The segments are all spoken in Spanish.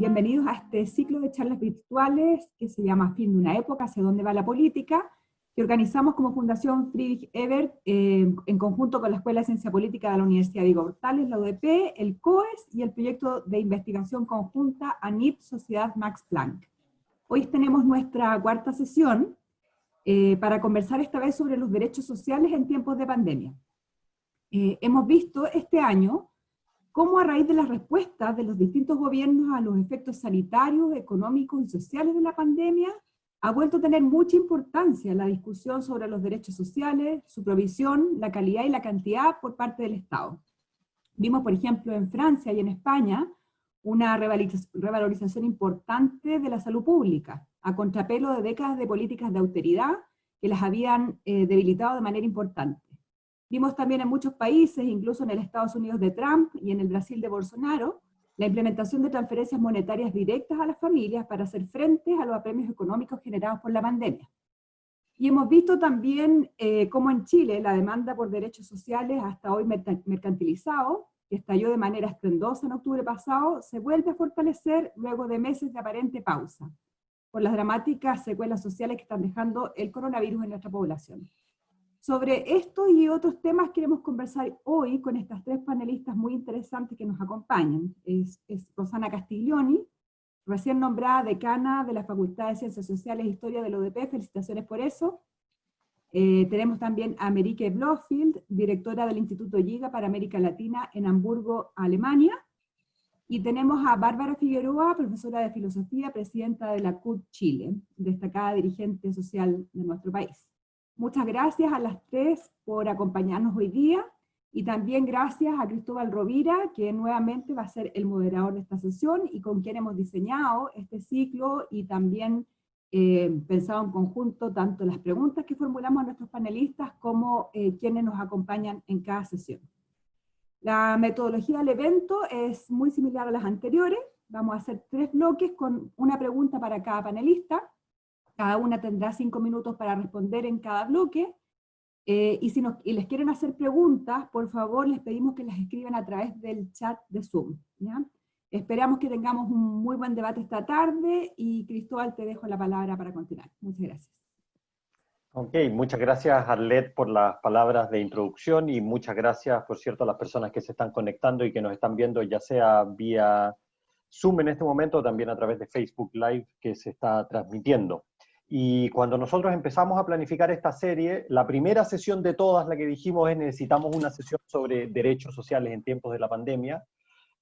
Bienvenidos a este ciclo de charlas virtuales que se llama Fin de una época, hacia dónde va la política, que organizamos como Fundación Friedrich Ebert en conjunto con la Escuela de Ciencia Política de la Universidad Diego Portales, la UDP, el COES y el proyecto de investigación conjunta ANIP Sociedad Max Planck. Hoy tenemos nuestra cuarta sesión para conversar esta vez sobre los derechos sociales en tiempos de pandemia. Hemos visto este año cómo a raíz de las respuestas de los distintos gobiernos a los efectos sanitarios, económicos y sociales de la pandemia, ha vuelto a tener mucha importancia la discusión sobre los derechos sociales, su provisión, la calidad y la cantidad por parte del Estado. Vimos, por ejemplo, en Francia y en España, una revalorización importante de la salud pública, a contrapelo de décadas de políticas de austeridad que las habían debilitado de manera importante. Vimos también en muchos países, incluso en el Estados Unidos de Trump y en el Brasil de Bolsonaro, la implementación de transferencias monetarias directas a las familias para hacer frente a los apremios económicos generados por la pandemia. Y hemos visto también cómo en Chile la demanda por derechos sociales, hasta hoy mercantilizado, que estalló de manera estruendosa en octubre pasado, se vuelve a fortalecer luego de meses de aparente pausa, por las dramáticas secuelas sociales que están dejando el coronavirus en nuestra población. Sobre esto y otros temas queremos conversar hoy con estas tres panelistas muy interesantes que nos acompañan. Es Rosana Castiglioni, recién nombrada decana de la Facultad de Ciencias Sociales e Historia de la UDP, felicitaciones por eso. Tenemos también a Marieke Blofield, directora del Instituto Giga para América Latina en Hamburgo, Alemania. Y tenemos a Bárbara Figueroa, profesora de Filosofía, presidenta de la CUT Chile, destacada dirigente social de nuestro país. Muchas gracias a las tres por acompañarnos hoy día, y también gracias a Cristóbal Rovira, que nuevamente va a ser el moderador de esta sesión, y con quien hemos diseñado este ciclo, y también pensado en conjunto tanto las preguntas que formulamos a nuestros panelistas, como quienes nos acompañan en cada sesión. La metodología del evento es muy similar a las anteriores. Vamos a hacer 3 bloques con una pregunta para cada panelista. Cada una tendrá 5 minutos para responder en cada bloque, y les quieren hacer preguntas, por favor les pedimos que las escriban a través del chat de Zoom, ¿ya? Esperamos que tengamos un muy buen debate esta tarde, y Cristóbal, te dejo la palabra para continuar. Muchas gracias. Ok, muchas gracias Arlet por las palabras de introducción, y muchas gracias, por cierto, a las personas que se están conectando y que nos están viendo, ya sea vía Zoom en este momento, o también a través de Facebook Live que se está transmitiendo. Y cuando nosotros empezamos a planificar esta serie, la primera sesión de todas, la que dijimos, es necesitamos una sesión sobre derechos sociales en tiempos de la pandemia,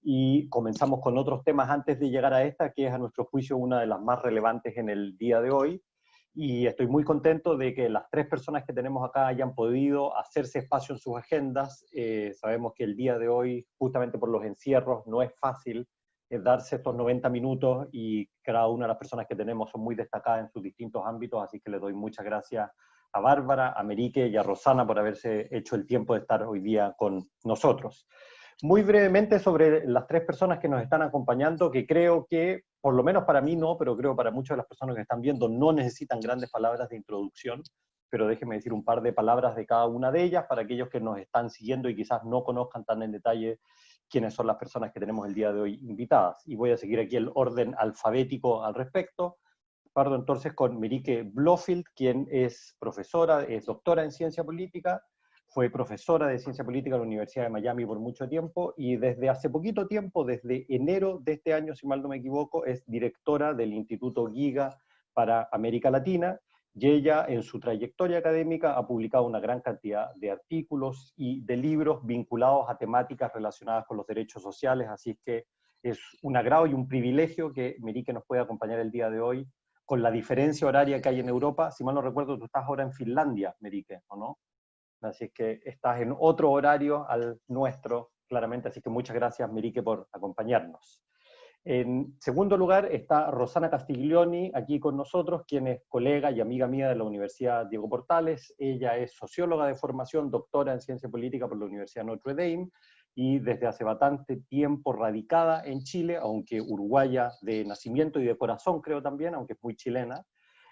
y comenzamos con otros temas antes de llegar a esta, que es a nuestro juicio una de las más relevantes en el día de hoy, y estoy muy contento de que las tres personas que tenemos acá hayan podido hacerse espacio en sus agendas. Sabemos que el día de hoy, justamente por los encierros, no es fácil darse estos 90 minutos, y cada una de las personas que tenemos son muy destacadas en sus distintos ámbitos, así que le doy muchas gracias a Bárbara, a Marieke y a Rosana por haberse hecho el tiempo de estar hoy día con nosotros. Muy brevemente sobre las tres personas que nos están acompañando, que creo que, por lo menos para mí no, pero creo para muchas de las personas que están viendo, no necesitan grandes palabras de introducción, pero déjenme decir un par de palabras de cada una de ellas para aquellos que nos están siguiendo y quizás no conozcan tan en detalle quiénes son las personas que tenemos el día de hoy invitadas. Y voy a seguir aquí el orden alfabético al respecto. Parto entonces con Marieke Blofield, quien es profesora, es doctora en ciencia política, fue profesora de ciencia política en la Universidad de Miami por mucho tiempo, y desde hace poquito tiempo, desde enero de este año, si mal no me equivoco, es directora del Instituto Giga para América Latina, y ella en su trayectoria académica ha publicado una gran cantidad de artículos y de libros vinculados a temáticas relacionadas con los derechos sociales, así es que es un agrado y un privilegio que Marieke nos pueda acompañar el día de hoy, con la diferencia horaria que hay en Europa. Si mal no recuerdo, tú estás ahora en Finlandia, Marieke, ¿o no? Así es que estás en otro horario al nuestro, claramente, así que muchas gracias, Marieke, por acompañarnos. En segundo lugar está Rosana Castiglioni, aquí con nosotros, quien es colega y amiga mía de la Universidad Diego Portales. Ella es socióloga de formación, doctora en ciencia política por la Universidad Notre Dame, y desde hace bastante tiempo radicada en Chile, aunque uruguaya de nacimiento y de corazón creo también, aunque es muy chilena.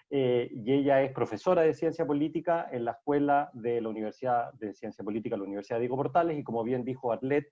Y ella es profesora de ciencia política en la Escuela de la Universidad de Ciencia Política, la Universidad Diego Portales, y como bien dijo Arlet,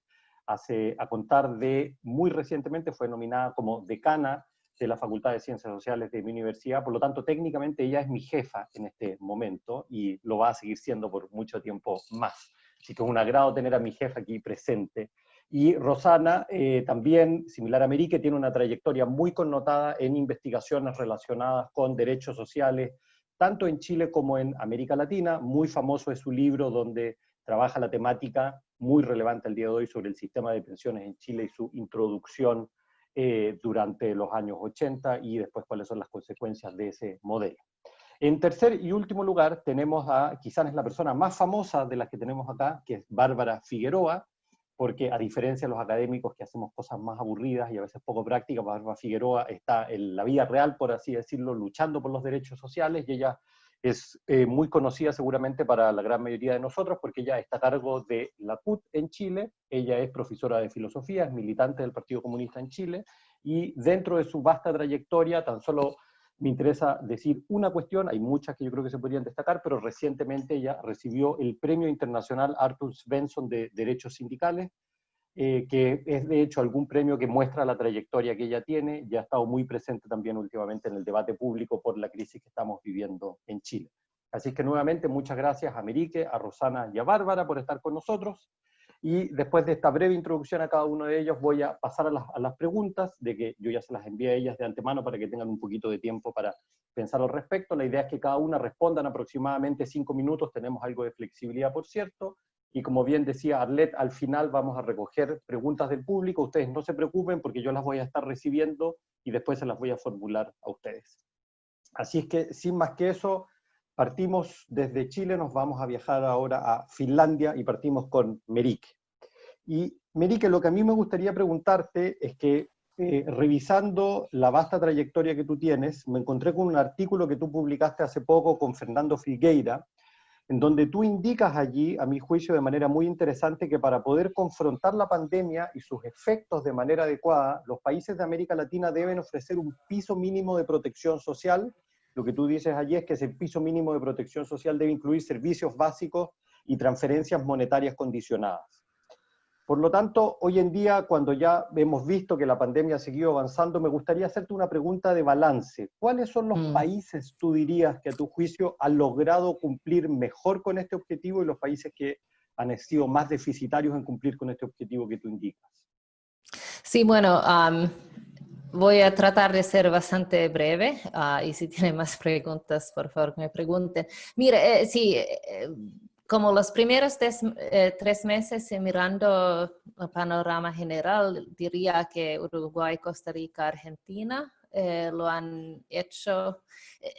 a contar de muy recientemente fue nominada como decana de la Facultad de Ciencias Sociales de mi universidad, por lo tanto técnicamente ella es mi jefa en este momento y lo va a seguir siendo por mucho tiempo más. Así que es un agrado tener a mi jefa aquí presente. Y Rosana, también, similar a Merique, tiene una trayectoria muy connotada en investigaciones relacionadas con derechos sociales, tanto en Chile como en América Latina. Muy famoso es su libro donde trabaja la temática muy relevante al día de hoy sobre el sistema de pensiones en Chile y su introducción durante los años 80 y después cuáles son las consecuencias de ese modelo. En tercer y último lugar tenemos a, quizás es la persona más famosa de las que tenemos acá, que es Bárbara Figueroa, porque a diferencia de los académicos que hacemos cosas más aburridas y a veces poco prácticas, Bárbara Figueroa está en la vida real, por así decirlo, luchando por los derechos sociales, y ella es muy conocida seguramente para la gran mayoría de nosotros, porque ella está a cargo de la CUT en Chile, ella es profesora de filosofía, es militante del Partido Comunista en Chile, y dentro de su vasta trayectoria, tan solo me interesa decir una cuestión, hay muchas que yo creo que se podrían destacar, pero recientemente ella recibió el Premio Internacional Arthur Svensson de Derechos Sindicales, que es de hecho algún premio que muestra la trayectoria que ella tiene, ya ha estado muy presente también últimamente en el debate público por la crisis que estamos viviendo en Chile. Así que nuevamente muchas gracias a Merique, a Rosana y a Bárbara por estar con nosotros. Y después de esta breve introducción a cada uno de ellos, voy a pasar a las preguntas, de que yo ya se las envié a ellas de antemano para que tengan un poquito de tiempo para pensar al respecto. La idea es que cada una responda en aproximadamente 5 minutos, tenemos algo de flexibilidad, por cierto, y como bien decía Arlet, al final vamos a recoger preguntas del público. Ustedes no se preocupen porque yo las voy a estar recibiendo y después se las voy a formular a ustedes. Así es que, sin más que eso, partimos desde Chile, nos vamos a viajar ahora a Finlandia y partimos con Merique. Y Merique, lo que a mí me gustaría preguntarte es que, revisando la vasta trayectoria que tú tienes, me encontré con un artículo que tú publicaste hace poco con Fernando Filgueira, en donde tú indicas allí, a mi juicio, de manera muy interesante, que para poder confrontar la pandemia y sus efectos de manera adecuada, los países de América Latina deben ofrecer un piso mínimo de protección social. Lo que tú dices allí es que ese piso mínimo de protección social debe incluir servicios básicos y transferencias monetarias condicionadas. Por lo tanto, hoy en día, cuando ya hemos visto que la pandemia ha seguido avanzando, me gustaría hacerte una pregunta de balance. ¿Cuáles son los países, tú dirías, que a tu juicio han logrado cumplir mejor con este objetivo y los países que han sido más deficitarios en cumplir con este objetivo que tú indicas? Sí, bueno, voy a tratar de ser bastante breve y si tienen más preguntas, por favor, que me pregunten. Mire, sí, como los primeros 3 meses mirando el panorama general, diría que Uruguay, Costa Rica, Argentina lo han hecho.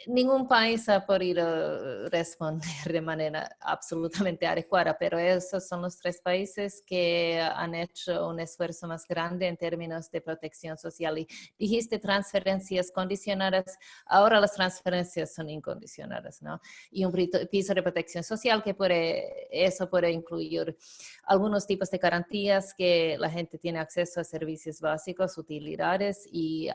Ningún país ha podido responder de manera absolutamente adecuada, pero esos son los 3 países que han hecho un esfuerzo más grande en términos de protección social. Y dijiste transferencias condicionadas, ahora las transferencias son incondicionadas, ¿no? Y un piso de protección social que eso puede incluir algunos tipos de garantías que la gente tiene acceso a servicios básicos, utilidades y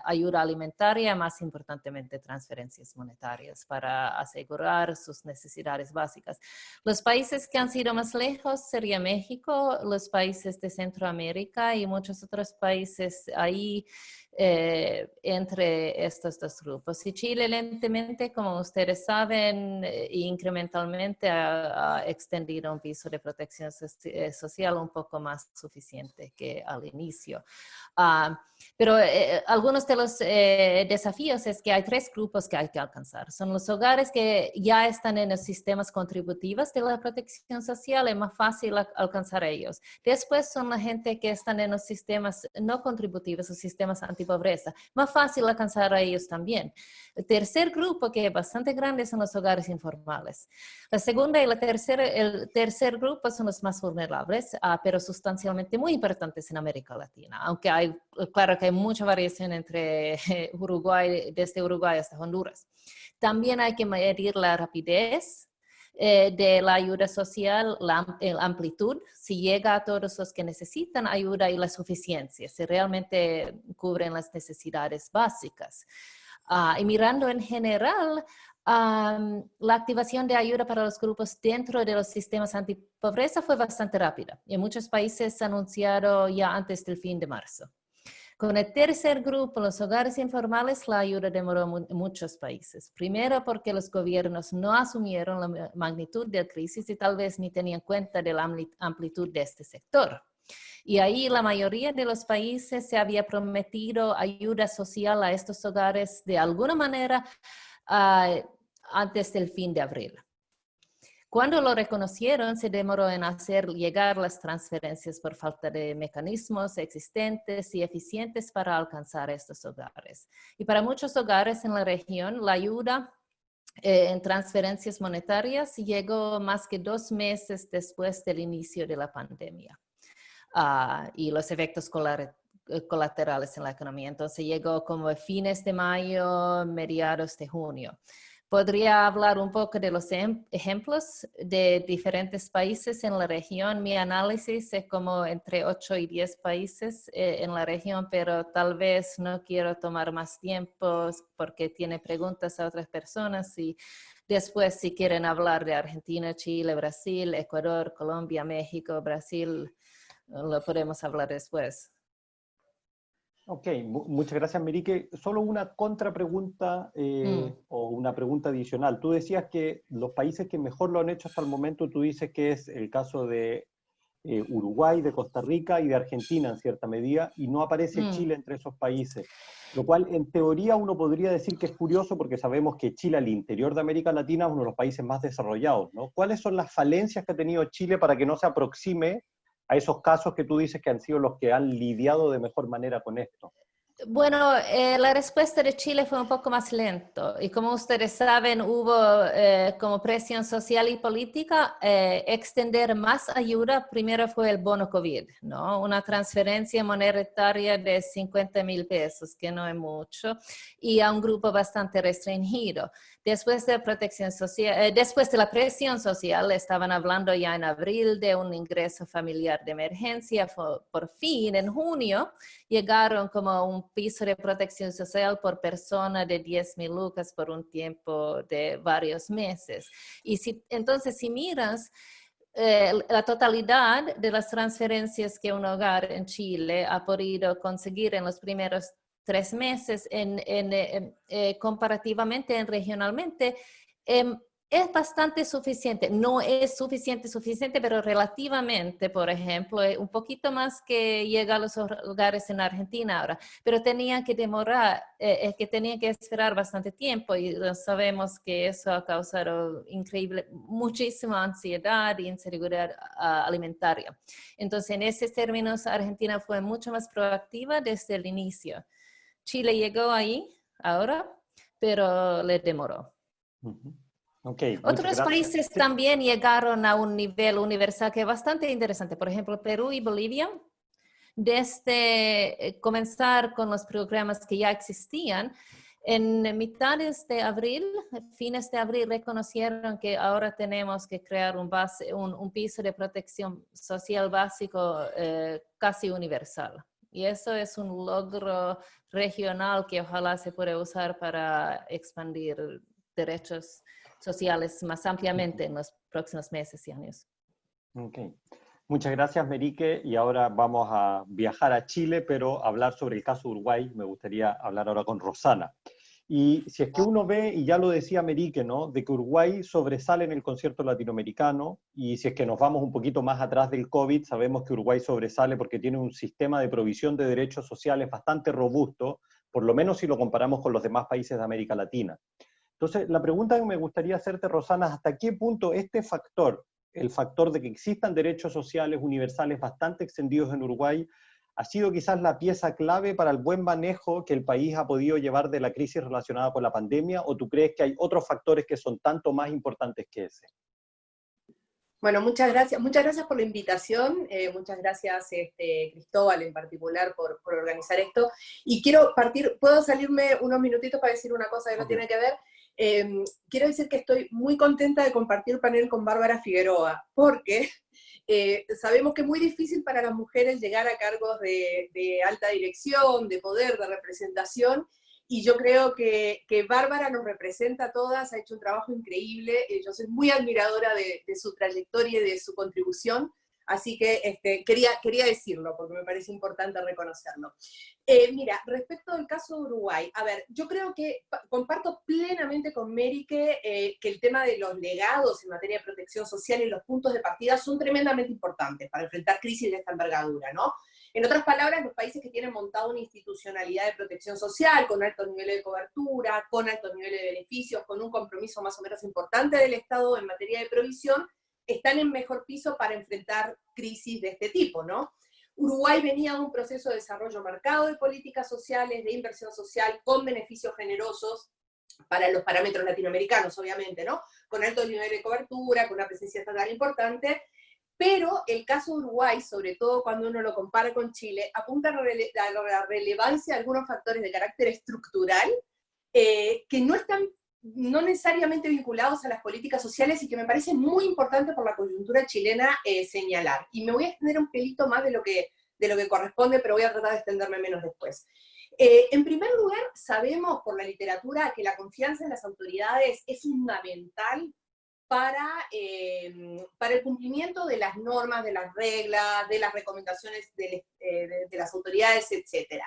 ayuda alimentaria, más importantemente transferencias monetarias para asegurar sus necesidades básicas. Los países que han sido más lejos sería México, los países de Centroamérica y muchos otros países ahí entre estos 2 grupos. Y Chile lentamente, como ustedes saben, incrementalmente ha extendido un piso de protección social un poco más suficiente que al inicio. Pero algunos de los desafíos es que hay 3 grupos que hay que alcanzar. Son los hogares que ya están en los sistemas contributivos de la protección social, es más fácil alcanzar a ellos. Después son la gente que están en los sistemas no contributivos, los sistemas antipobreza, más fácil alcanzar a ellos también. El tercer grupo, que es bastante grande, son los hogares informales. La segunda y el tercer grupo son los más vulnerables, pero sustancialmente muy importantes en América Latina, aunque claro que hay mucha variación entre Uruguay, desde Uruguay hasta Honduras. También hay que medir la rapidez de la ayuda social, la amplitud, si llega a todos los que necesitan ayuda y la suficiencia, si realmente cubren las necesidades básicas. Y mirando en general, la activación de ayuda para los grupos dentro de los sistemas antipobreza fue bastante rápida. Y en muchos países se anunciaron ya antes del fin de marzo. Con el tercer grupo, los hogares informales, la ayuda demoró en muchos países. Primero porque los gobiernos no asumieron la magnitud de la crisis y tal vez ni tenían cuenta de la amplitud de este sector. Y ahí la mayoría de los países se había prometido ayuda social a estos hogares de alguna manera antes del fin de abril. Cuando lo reconocieron, se demoró en hacer llegar las transferencias por falta de mecanismos existentes y eficientes para alcanzar estos hogares. Y para muchos hogares en la región, la ayuda en transferencias monetarias llegó más que 2 meses después del inicio de la pandemia y los efectos colaterales en la economía. Entonces llegó como a fines de mayo, mediados de junio. Podría hablar un poco de los ejemplos de diferentes países en la región. Mi análisis es como entre 8 y 10 países en la región, pero tal vez no quiero tomar más tiempo porque tiene preguntas a otras personas y después si quieren hablar de Argentina, Chile, Brasil, Ecuador, Colombia, México, Brasil, lo podemos hablar después. Ok, muchas gracias, Merique. Solo una contrapregunta o una pregunta adicional. Tú decías que los países que mejor lo han hecho hasta el momento, tú dices que es el caso de Uruguay, de Costa Rica y de Argentina en cierta medida, y no aparece Chile entre esos países. Lo cual, en teoría, uno podría decir que es curioso porque sabemos que Chile, al interior de América Latina, es uno de los países más desarrollados, ¿no? ¿Cuáles son las falencias que ha tenido Chile para que no se aproxime a esos casos que tú dices que han sido los que han lidiado de mejor manera con esto? Bueno, la respuesta de Chile fue un poco más lento y como ustedes saben hubo como presión social y política extender más ayuda. Primero fue el bono COVID, ¿no? Una transferencia monetaria de 50,000 pesos, que no es mucho, y a un grupo bastante restringido. Después de protección social, después de la presión social, estaban hablando ya en abril de un ingreso familiar de emergencia. Por fin, en junio, llegaron como un piso de protección social por persona de 10,000 lucas por un tiempo de varios meses. Y entonces, si miras la totalidad de las transferencias que un hogar en Chile ha podido conseguir en los primeros 3 meses, comparativamente, regionalmente, es bastante suficiente. No es suficiente, pero relativamente, por ejemplo, un poquito más que llega a los hogares en Argentina ahora, pero tenían que demorar, tenían que esperar bastante tiempo y sabemos que eso ha causado muchísima ansiedad e inseguridad alimentaria. Entonces, en esos términos, Argentina fue mucho más proactiva desde el inicio. Chile llegó ahí ahora, pero le demoró. Okay, otros países también llegaron a un nivel universal que es bastante interesante. Por ejemplo, Perú y Bolivia, desde comenzar con los programas que ya existían, en mitades de abril, fines de abril, reconocieron que ahora tenemos que crear un piso de protección social básico casi universal. Y eso es un logro regional que ojalá se pueda usar para expandir derechos sociales más ampliamente en los próximos meses y años. Okay. Muchas gracias, Merique. Y ahora vamos a viajar a Chile, pero hablar sobre el caso Uruguay. Me gustaría hablar ahora con Rosana. Y si es que uno ve, y ya lo decía Merique, ¿no?, de que Uruguay sobresale en el concierto latinoamericano, y si es que nos vamos un poquito más atrás del COVID, sabemos que Uruguay sobresale porque tiene un sistema de provisión de derechos sociales bastante robusto, por lo menos si lo comparamos con los demás países de América Latina. Entonces, la pregunta que me gustaría hacerte, Rosana, ¿hasta qué punto este factor, el factor de que existan derechos sociales universales bastante extendidos en Uruguay, ha sido quizás la pieza clave para el buen manejo que el país ha podido llevar de la crisis relacionada con la pandemia, o tú crees que hay otros factores que son tanto más importantes que ese? Bueno, muchas gracias por la invitación, muchas gracias Cristóbal en particular por organizar esto, y quiero puedo salirme unos minutitos para decir una cosa que no tiene que ver. Quiero decir que estoy muy contenta de compartir panel con Bárbara Figueroa, porque sabemos que es muy difícil para las mujeres llegar a cargos de alta dirección, de poder, de representación, y yo creo que Bárbara nos representa a todas, ha hecho un trabajo increíble, yo soy muy admiradora de su trayectoria y de su contribución, así que quería decirlo, porque me parece importante reconocerlo. Mira, respecto del caso de Uruguay, a ver, yo creo que comparto plenamente con Mérike que el tema de los legados en materia de protección social y los puntos de partida son tremendamente importantes para enfrentar crisis de esta envergadura, ¿no? En otras palabras, los países que tienen montado una institucionalidad de protección social, con altos niveles de cobertura, con altos niveles de beneficios, con un compromiso más o menos importante del Estado en materia de provisión, están en mejor piso para enfrentar crisis de este tipo, ¿no? Uruguay venía de un proceso de desarrollo marcado de políticas sociales, de inversión social, con beneficios generosos para los parámetros latinoamericanos, obviamente, ¿no? Con alto nivel de cobertura, con una presencia estatal importante, pero el caso de Uruguay, sobre todo cuando uno lo compara con Chile, apunta a la relevancia de algunos factores de carácter estructural que no están no necesariamente vinculados a las políticas sociales y que me parece muy importante por la coyuntura chilena señalar. Y me voy a extender un pelito más de lo que corresponde, pero voy a tratar de extenderme menos después. En primer lugar, sabemos por la literatura que la confianza en las autoridades es fundamental para el cumplimiento de las normas, de las reglas, de las recomendaciones de las autoridades, etc.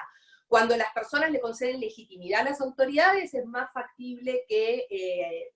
Cuando las personas le conceden legitimidad a las autoridades, es más factible que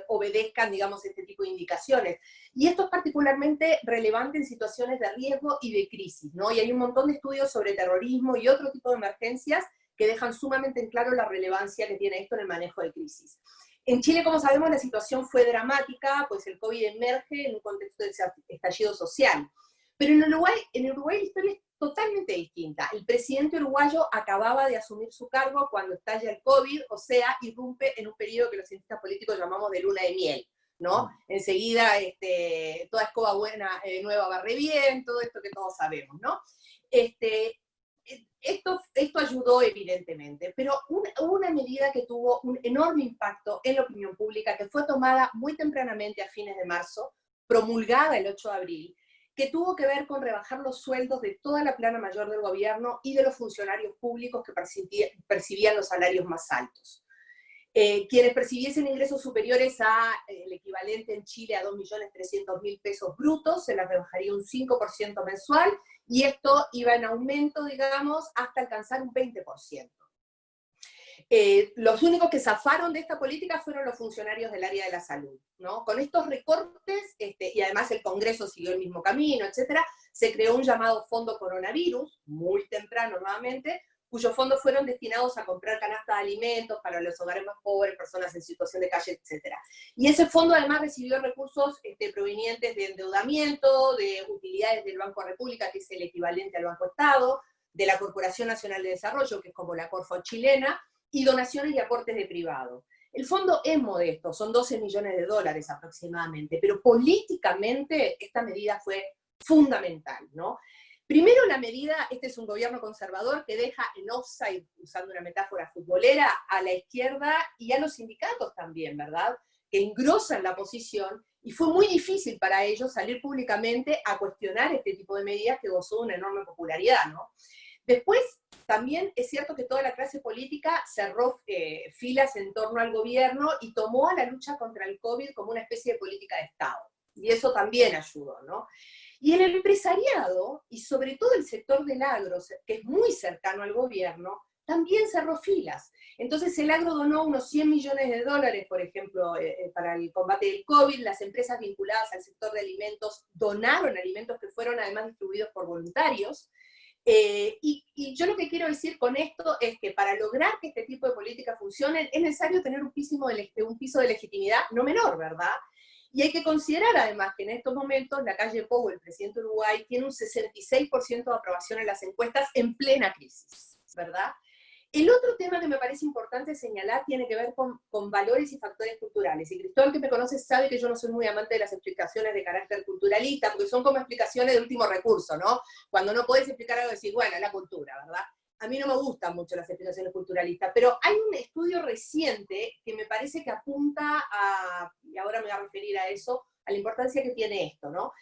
obedezcan, digamos, este tipo de indicaciones. Y esto es particularmente relevante en situaciones de riesgo y de crisis, ¿no? Y hay un montón de estudios sobre terrorismo y otro tipo de emergencias que dejan sumamente en claro la relevancia que tiene esto en el manejo de crisis. En Chile, como sabemos, la situación fue dramática, pues el COVID emerge en un contexto de estallido social. Pero en Uruguay la historia es totalmente distinta. El presidente uruguayo acababa de asumir su cargo cuando estalla el COVID, o sea, irrumpe en un periodo que los cientistas políticos llamamos de luna de miel, ¿no? Enseguida, toda escoba buena, nueva barre bien, todo esto que todos sabemos, ¿no? Esto ayudó evidentemente, pero hubo una medida que tuvo un enorme impacto en la opinión pública, que fue tomada muy tempranamente a fines de marzo, promulgada el 8 de abril, que tuvo que ver con rebajar los sueldos de toda la plana mayor del gobierno y de los funcionarios públicos que percibían los salarios más altos. Quienes percibiesen ingresos superiores al equivalente en Chile a 2.300.000 pesos brutos, se les rebajaría un 5% mensual, y esto iba en aumento, digamos, hasta alcanzar un 20%. Los únicos que zafaron de esta política fueron los funcionarios del área de la salud, ¿no? Con estos recortes, y además el Congreso siguió el mismo camino, etcétera, se creó un llamado Fondo Coronavirus, muy temprano nuevamente, cuyos fondos fueron destinados a comprar canastas de alimentos para los hogares más pobres, personas en situación de calle, etcétera. Y ese fondo además recibió recursos provenientes de endeudamiento, de utilidades del Banco República, que es el equivalente al Banco Estado, de la Corporación Nacional de Desarrollo, que es como la Corfo chilena, y donaciones y aportes de privado. El fondo es modesto, son $12 millones aproximadamente, pero políticamente esta medida fue fundamental, ¿no? Primero la medida, este es un gobierno conservador que deja en offside, usando una metáfora futbolera, a la izquierda y a los sindicatos también, ¿verdad? Que engrosan la posición, y fue muy difícil para ellos salir públicamente a cuestionar este tipo de medidas que gozó de una enorme popularidad, ¿no? Después, también es cierto que toda la clase política cerró filas en torno al gobierno y tomó a la lucha contra el COVID como una especie de política de Estado. Y eso también ayudó, ¿no? Y el empresariado, y sobre todo el sector del agro, que es muy cercano al gobierno, también cerró filas. Entonces el agro donó unos $100 millones, por ejemplo, para el combate del COVID. Las empresas vinculadas al sector de alimentos donaron alimentos que fueron además distribuidos por voluntarios. Y yo lo que quiero decir con esto es que para lograr que este tipo de políticas funcionen es necesario tener un piso de legitimidad no menor, ¿verdad? Y hay que considerar además que en estos momentos la calle Pou, el presidente de Uruguay, tiene un 66% de aprobación en las encuestas en plena crisis, ¿verdad? El otro tema que me parece importante señalar tiene que ver con valores y factores culturales. Y Cristóbal, que me conoce, sabe que yo no soy muy amante de las explicaciones de carácter culturalista, porque son como explicaciones de último recurso, ¿no? Cuando no podés explicar algo, decís, bueno, es la cultura, ¿verdad? A mí no me gustan mucho las explicaciones culturalistas, pero hay un estudio reciente que me parece que apunta a, y ahora me voy a referir a eso, a la importancia que tiene esto, ¿no?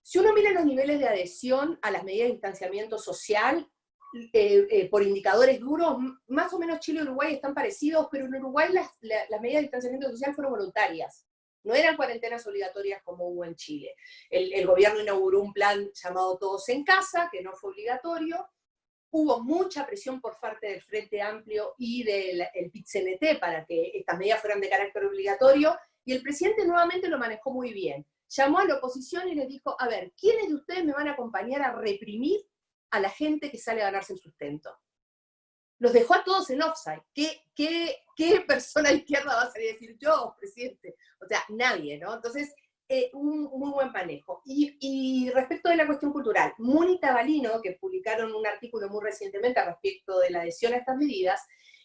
Si uno mira los niveles de adhesión a las medidas de distanciamiento social, por indicadores duros, más o menos Chile y Uruguay están parecidos, pero en Uruguay las medidas de distanciamiento social fueron voluntarias. No eran cuarentenas obligatorias como hubo en Chile. El gobierno inauguró un plan llamado Todos en Casa, que no fue obligatorio. Hubo mucha presión por parte del Frente Amplio y del PIT-CNT para que estas medidas fueran de carácter obligatorio, y el presidente nuevamente lo manejó muy bien. Llamó a la oposición y les dijo, a ver, ¿quiénes de ustedes me van a acompañar a reprimir a la gente que sale a ganarse el sustento? Los dejó a todos en offside. ¿Qué persona izquierda va a salir a decir yo, presidente? O sea, nadie, ¿no? Entonces, un muy buen manejo. Y respecto de la cuestión cultural, Muni y Tabalino, que publicaron un artículo muy recientemente respecto de la adhesión a estas medidas,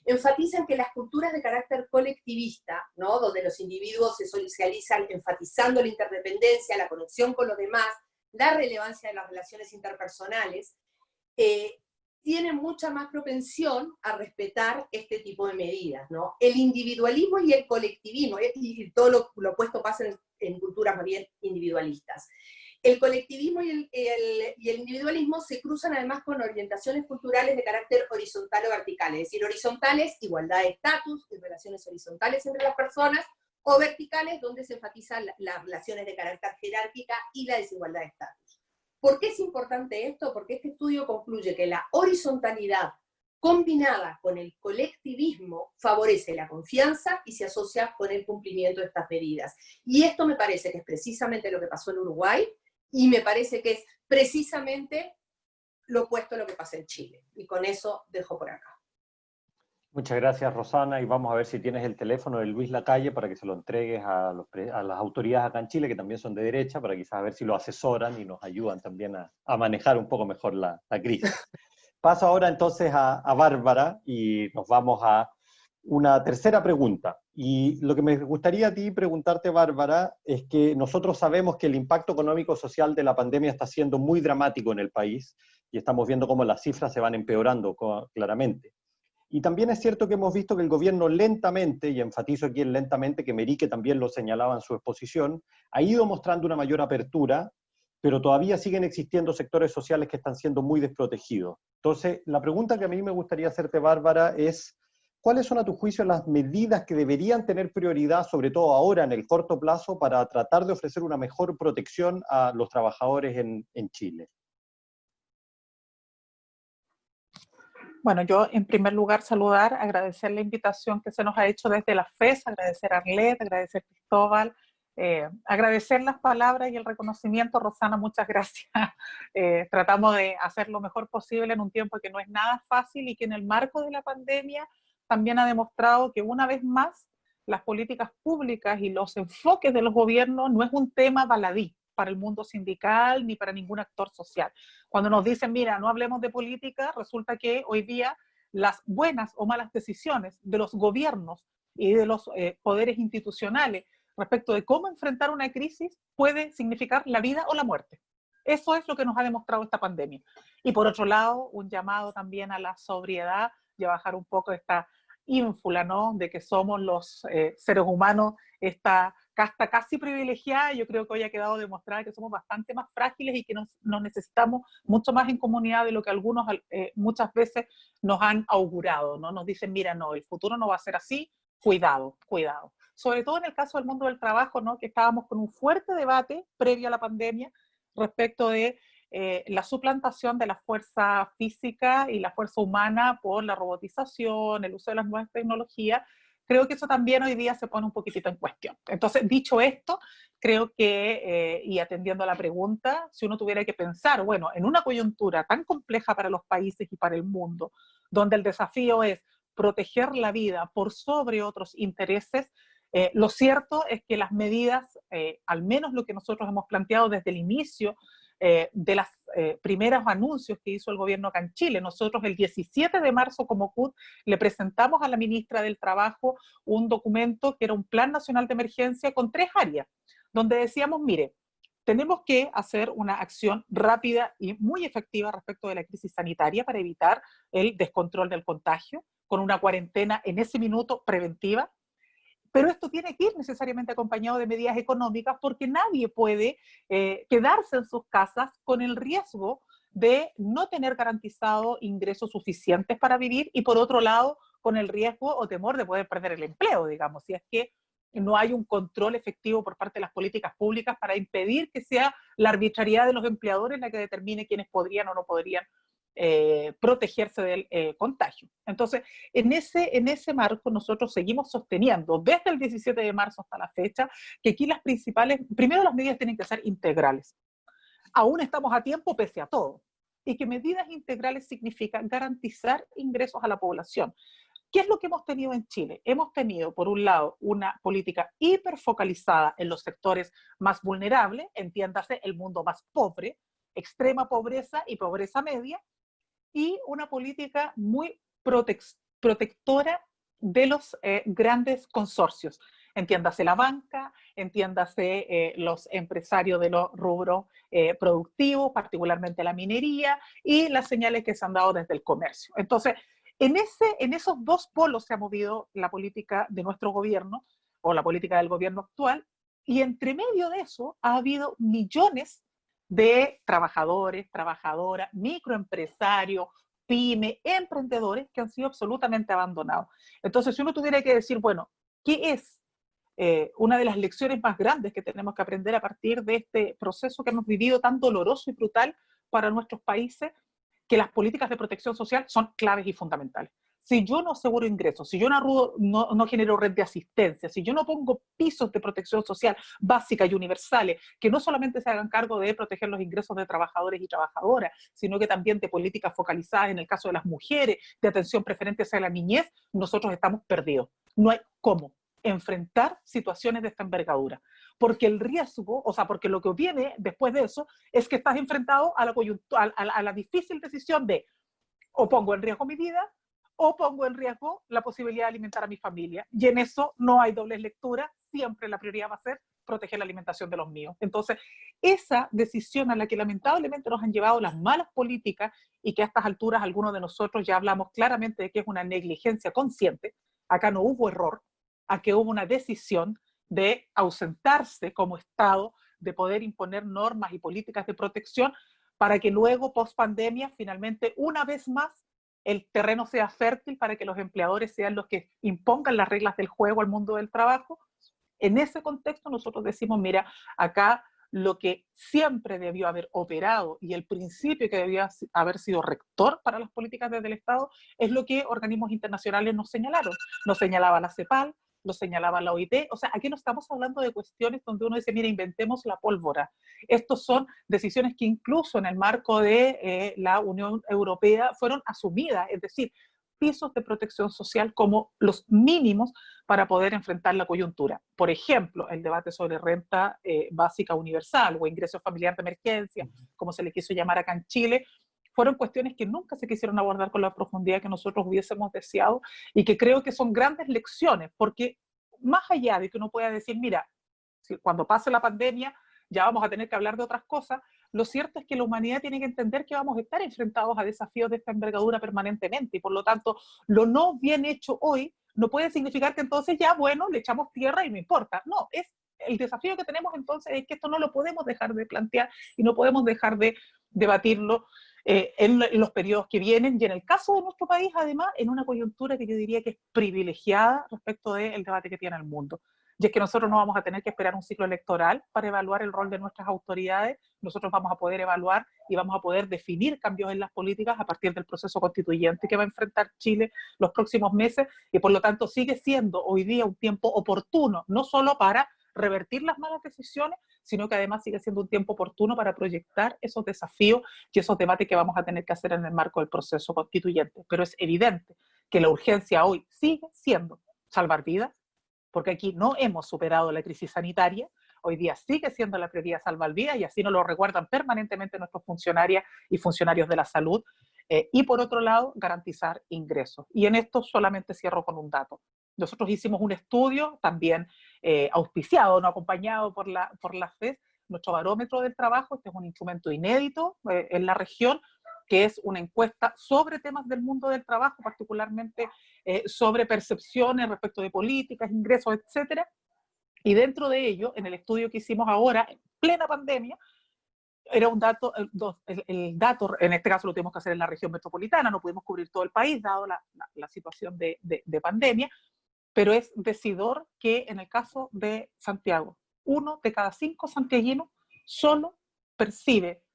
enfatizan que las culturas de carácter colectivista, ¿no? Donde los individuos se socializan enfatizando la interdependencia, la conexión con los demás, la relevancia de las relaciones interpersonales, tienen mucha más propensión a respetar este tipo de medidas, ¿no? El individualismo y el colectivismo, y todo lo opuesto pasa en culturas más bien individualistas. El colectivismo y el individualismo se cruzan además con orientaciones culturales de carácter horizontal o vertical, es decir, horizontales, igualdad de estatus y relaciones horizontales entre las personas, o verticales, donde se enfatizan las relaciones de carácter jerárquica y la desigualdad de estatus. ¿Por qué es importante esto? Porque este estudio concluye que la horizontalidad combinada con el colectivismo favorece la confianza y se asocia con el cumplimiento de estas medidas. Y esto me parece que es precisamente lo que pasó en Uruguay, y me parece que es precisamente lo opuesto a lo que pasa en Chile. Y con eso dejo por acá. Muchas gracias, Rosana, y vamos a ver si tienes el teléfono de Luis Lacalle para que se lo entregues a las autoridades acá en Chile, que también son de derecha, para quizás a ver si lo asesoran y nos ayudan también a manejar un poco mejor la crisis. Paso ahora entonces a Bárbara y nos vamos a una tercera pregunta. Y lo que me gustaría a ti preguntarte, Bárbara, es que nosotros sabemos que el impacto económico-social de la pandemia está siendo muy dramático en el país y estamos viendo cómo las cifras se van empeorando claramente. Y también es cierto que hemos visto que el gobierno lentamente, y enfatizo aquí en lentamente, que Merique también lo señalaba en su exposición, ha ido mostrando una mayor apertura, pero todavía siguen existiendo sectores sociales que están siendo muy desprotegidos. Entonces, la pregunta que a mí me gustaría hacerte, Bárbara, es ¿cuáles son a tu juicio las medidas que deberían tener prioridad, sobre todo ahora en el corto plazo, para tratar de ofrecer una mejor protección a los trabajadores en Chile? Bueno, yo en primer lugar saludar, agradecer la invitación que se nos ha hecho desde la FES, agradecer a Arlet, agradecer a Cristóbal, agradecer las palabras y el reconocimiento. Rosana, muchas gracias. Tratamos de hacer lo mejor posible en un tiempo que no es nada fácil y que en el marco de la pandemia también ha demostrado que una vez más las políticas públicas y los enfoques de los gobiernos no es un tema baladí para el mundo sindical ni para ningún actor social. Cuando nos dicen, mira, no hablemos de política, resulta que hoy día las buenas o malas decisiones de los gobiernos y de los poderes institucionales respecto de cómo enfrentar una crisis puede significar la vida o la muerte. Eso es lo que nos ha demostrado esta pandemia. Y por otro lado, un llamado también a la sobriedad y a bajar un poco esta ínfula, ¿no? De que somos los seres humanos, esta casta casi privilegiada. Yo creo que hoy ha quedado demostrada que somos bastante más frágiles y que nos necesitamos mucho más en comunidad de lo que algunos muchas veces nos han augurado, ¿no? Nos dicen, mira, no, el futuro no va a ser así, cuidado, cuidado. Sobre todo en el caso del mundo del trabajo, ¿no? Que estábamos con un fuerte debate previo a la pandemia respecto de la suplantación de la fuerza física y la fuerza humana por la robotización, el uso de las nuevas tecnologías. Creo que eso también hoy día se pone un poquitito en cuestión. Entonces, dicho esto, creo que, y atendiendo a la pregunta, si uno tuviera que pensar, bueno, en una coyuntura tan compleja para los países y para el mundo, donde el desafío es proteger la vida por sobre otros intereses, lo cierto es que las medidas, al menos lo que nosotros hemos planteado desde el inicio, de los primeros anuncios que hizo el gobierno acá en Chile. Nosotros el 17 de marzo como CUT le presentamos a la ministra del Trabajo un documento que era un Plan Nacional de Emergencia con 3 áreas, donde decíamos, mire, tenemos que hacer una acción rápida y muy efectiva respecto de la crisis sanitaria para evitar el descontrol del contagio, con una cuarentena en ese minuto preventiva. Pero esto tiene que ir necesariamente acompañado de medidas económicas porque nadie puede quedarse en sus casas con el riesgo de no tener garantizado ingresos suficientes para vivir y por otro lado con el riesgo o temor de poder perder el empleo, digamos, si es que no hay un control efectivo por parte de las políticas públicas para impedir que sea la arbitrariedad de los empleadores la que determine quiénes podrían o no podrían protegerse del contagio. Entonces, en ese marco nosotros seguimos sosteniendo desde el 17 de marzo hasta la fecha que aquí las principales, primero las medidas tienen que ser integrales. Aún estamos a tiempo pese a todo. Y que medidas integrales significa garantizar ingresos a la población. ¿Qué es lo que hemos tenido en Chile? Hemos tenido, por un lado, una política hiperfocalizada en los sectores más vulnerables, entiéndase el mundo más pobre, extrema pobreza y pobreza media, y una política muy protectora de los grandes consorcios. Entiéndase la banca, entiéndase los empresarios de los rubros productivos, particularmente la minería, y las señales que se han dado desde el comercio. Entonces, en esos dos polos se ha movido la política de nuestro gobierno, o la política del gobierno actual, y entre medio de eso ha habido millones de trabajadores, trabajadoras, microempresarios, pyme, emprendedores que han sido absolutamente abandonados. Entonces, si uno tuviera que decir, bueno, ¿qué es una de las lecciones más grandes que tenemos que aprender a partir de este proceso que hemos vivido tan doloroso y brutal para nuestros países? Que las políticas de protección social son claves y fundamentales. Si yo no aseguro ingresos, si yo no genero red de asistencia, si yo no pongo pisos de protección social básica y universales, que no solamente se hagan cargo de proteger los ingresos de trabajadores y trabajadoras, sino que también de políticas focalizadas en el caso de las mujeres, de atención preferente hacia la niñez, nosotros estamos perdidos. No hay cómo enfrentar situaciones de esta envergadura. Porque el riesgo, o sea, porque lo que viene después de eso es que estás enfrentado a la difícil decisión de o pongo en riesgo mi vida o pongo en riesgo la posibilidad de alimentar a mi familia. Y en eso no hay dobles lecturas, siempre la prioridad va a ser proteger la alimentación de los míos. Entonces, esa decisión a la que lamentablemente nos han llevado las malas políticas y que a estas alturas algunos de nosotros ya hablamos claramente de que es una negligencia consciente, acá no hubo error, aquí hubo una decisión de ausentarse como Estado, de poder imponer normas y políticas de protección para que luego, post pandemia, finalmente, una vez más, el terreno sea fértil para que los empleadores sean los que impongan las reglas del juego al mundo del trabajo. En ese contexto nosotros decimos, mira, acá lo que siempre debió haber operado y el principio que debía haber sido rector para las políticas desde el Estado es lo que organismos internacionales nos señalaron. Nos señalaba la CEPAL, lo señalaba la OIT, o sea, aquí no estamos hablando de cuestiones donde uno dice, mira, inventemos la pólvora. Estos son decisiones que incluso en el marco de la Unión Europea fueron asumidas, es decir, pisos de protección social como los mínimos para poder enfrentar la coyuntura. Por ejemplo, el debate sobre renta básica universal o ingreso familiar de emergencia, como se le quiso llamar acá en Chile, fueron cuestiones que nunca se quisieron abordar con la profundidad que nosotros hubiésemos deseado y que creo que son grandes lecciones, porque más allá de que uno pueda decir, mira, si cuando pase la pandemia ya vamos a tener que hablar de otras cosas, lo cierto es que la humanidad tiene que entender que vamos a estar enfrentados a desafíos de esta envergadura permanentemente y por lo tanto lo no bien hecho hoy no puede significar que entonces ya, bueno, le echamos tierra y no importa. No, es el desafío que tenemos entonces es que esto no lo podemos dejar de plantear y no podemos dejar de debatirlo en los periodos que vienen y en el caso de nuestro país, además, en una coyuntura que yo diría que es privilegiada respecto del debate que tiene el mundo. Y es que nosotros no vamos a tener que esperar un ciclo electoral para evaluar el rol de nuestras autoridades, nosotros vamos a poder evaluar y vamos a poder definir cambios en las políticas a partir del proceso constituyente que va a enfrentar Chile los próximos meses y por lo tanto sigue siendo hoy día un tiempo oportuno, no solo para revertir las malas decisiones, sino que además sigue siendo un tiempo oportuno para proyectar esos desafíos y esos debates que vamos a tener que hacer en el marco del proceso constituyente. Pero es evidente que la urgencia hoy sigue siendo salvar vidas, porque aquí no hemos superado la crisis sanitaria, hoy día sigue siendo la prioridad salvar vidas y así nos lo recuerdan permanentemente nuestros funcionarias y funcionarios de la salud, y por otro lado, garantizar ingresos. Y en esto solamente cierro con un dato. Nosotros hicimos un estudio también auspiciado, no acompañado por la FES, nuestro barómetro del trabajo, este es un instrumento inédito en la región, que es una encuesta sobre temas del mundo del trabajo, particularmente sobre percepciones respecto de políticas, ingresos, etcétera. Y dentro de ello, en el estudio que hicimos ahora, en plena pandemia, era un dato, el dato en este caso lo tuvimos que hacer en la región metropolitana, no pudimos cubrir todo el país dado la situación de pandemia, pero es decidor que en el caso de Santiago, 1 de cada 5 santiaguinos solo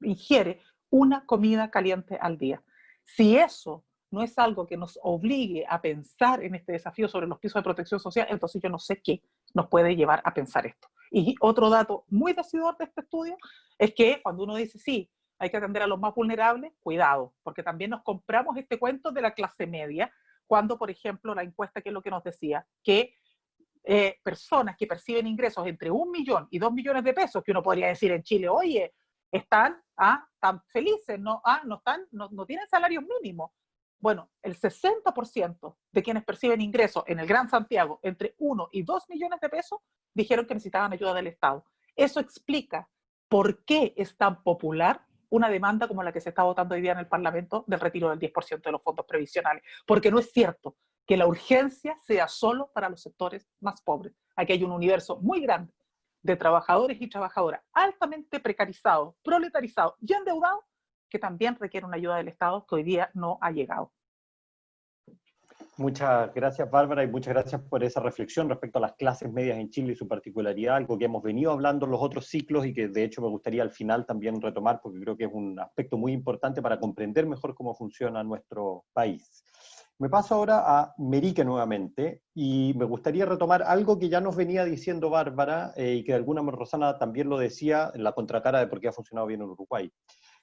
ingiere una comida caliente al día. Si eso no es algo que nos obligue a pensar en este desafío sobre los pisos de protección social, entonces yo no sé qué nos puede llevar a pensar esto. Y otro dato muy decidor de este estudio es que cuando uno dice, sí, hay que atender a los más vulnerables, cuidado, porque también nos compramos este cuento de la clase media, cuando, por ejemplo, la encuesta, que es lo que nos decía, que personas que perciben ingresos entre 1 millón y 2 millones de pesos, que uno podría decir en Chile, oye, están tan felices, no tienen salarios mínimos. Bueno, el 60% de quienes perciben ingresos en el Gran Santiago entre 1 y 2 millones de pesos dijeron que necesitaban ayuda del Estado. Eso explica por qué es tan popular una demanda como la que se está votando hoy día en el Parlamento del retiro del 10% de los fondos previsionales. Porque no es cierto que la urgencia sea solo para los sectores más pobres. Aquí hay un universo muy grande de trabajadores y trabajadoras altamente precarizados, proletarizados y endeudados que también requieren una ayuda del Estado que hoy día no ha llegado. Muchas gracias, Bárbara, y muchas gracias por esa reflexión respecto a las clases medias en Chile y su particularidad, algo que hemos venido hablando en los otros ciclos y que de hecho me gustaría al final también retomar porque creo que es un aspecto muy importante para comprender mejor cómo funciona nuestro país. Me paso ahora a Merique nuevamente y me gustaría retomar algo que ya nos venía diciendo Bárbara y que de alguna manera Rosana también lo decía en la contracara de por qué ha funcionado bien en Uruguay.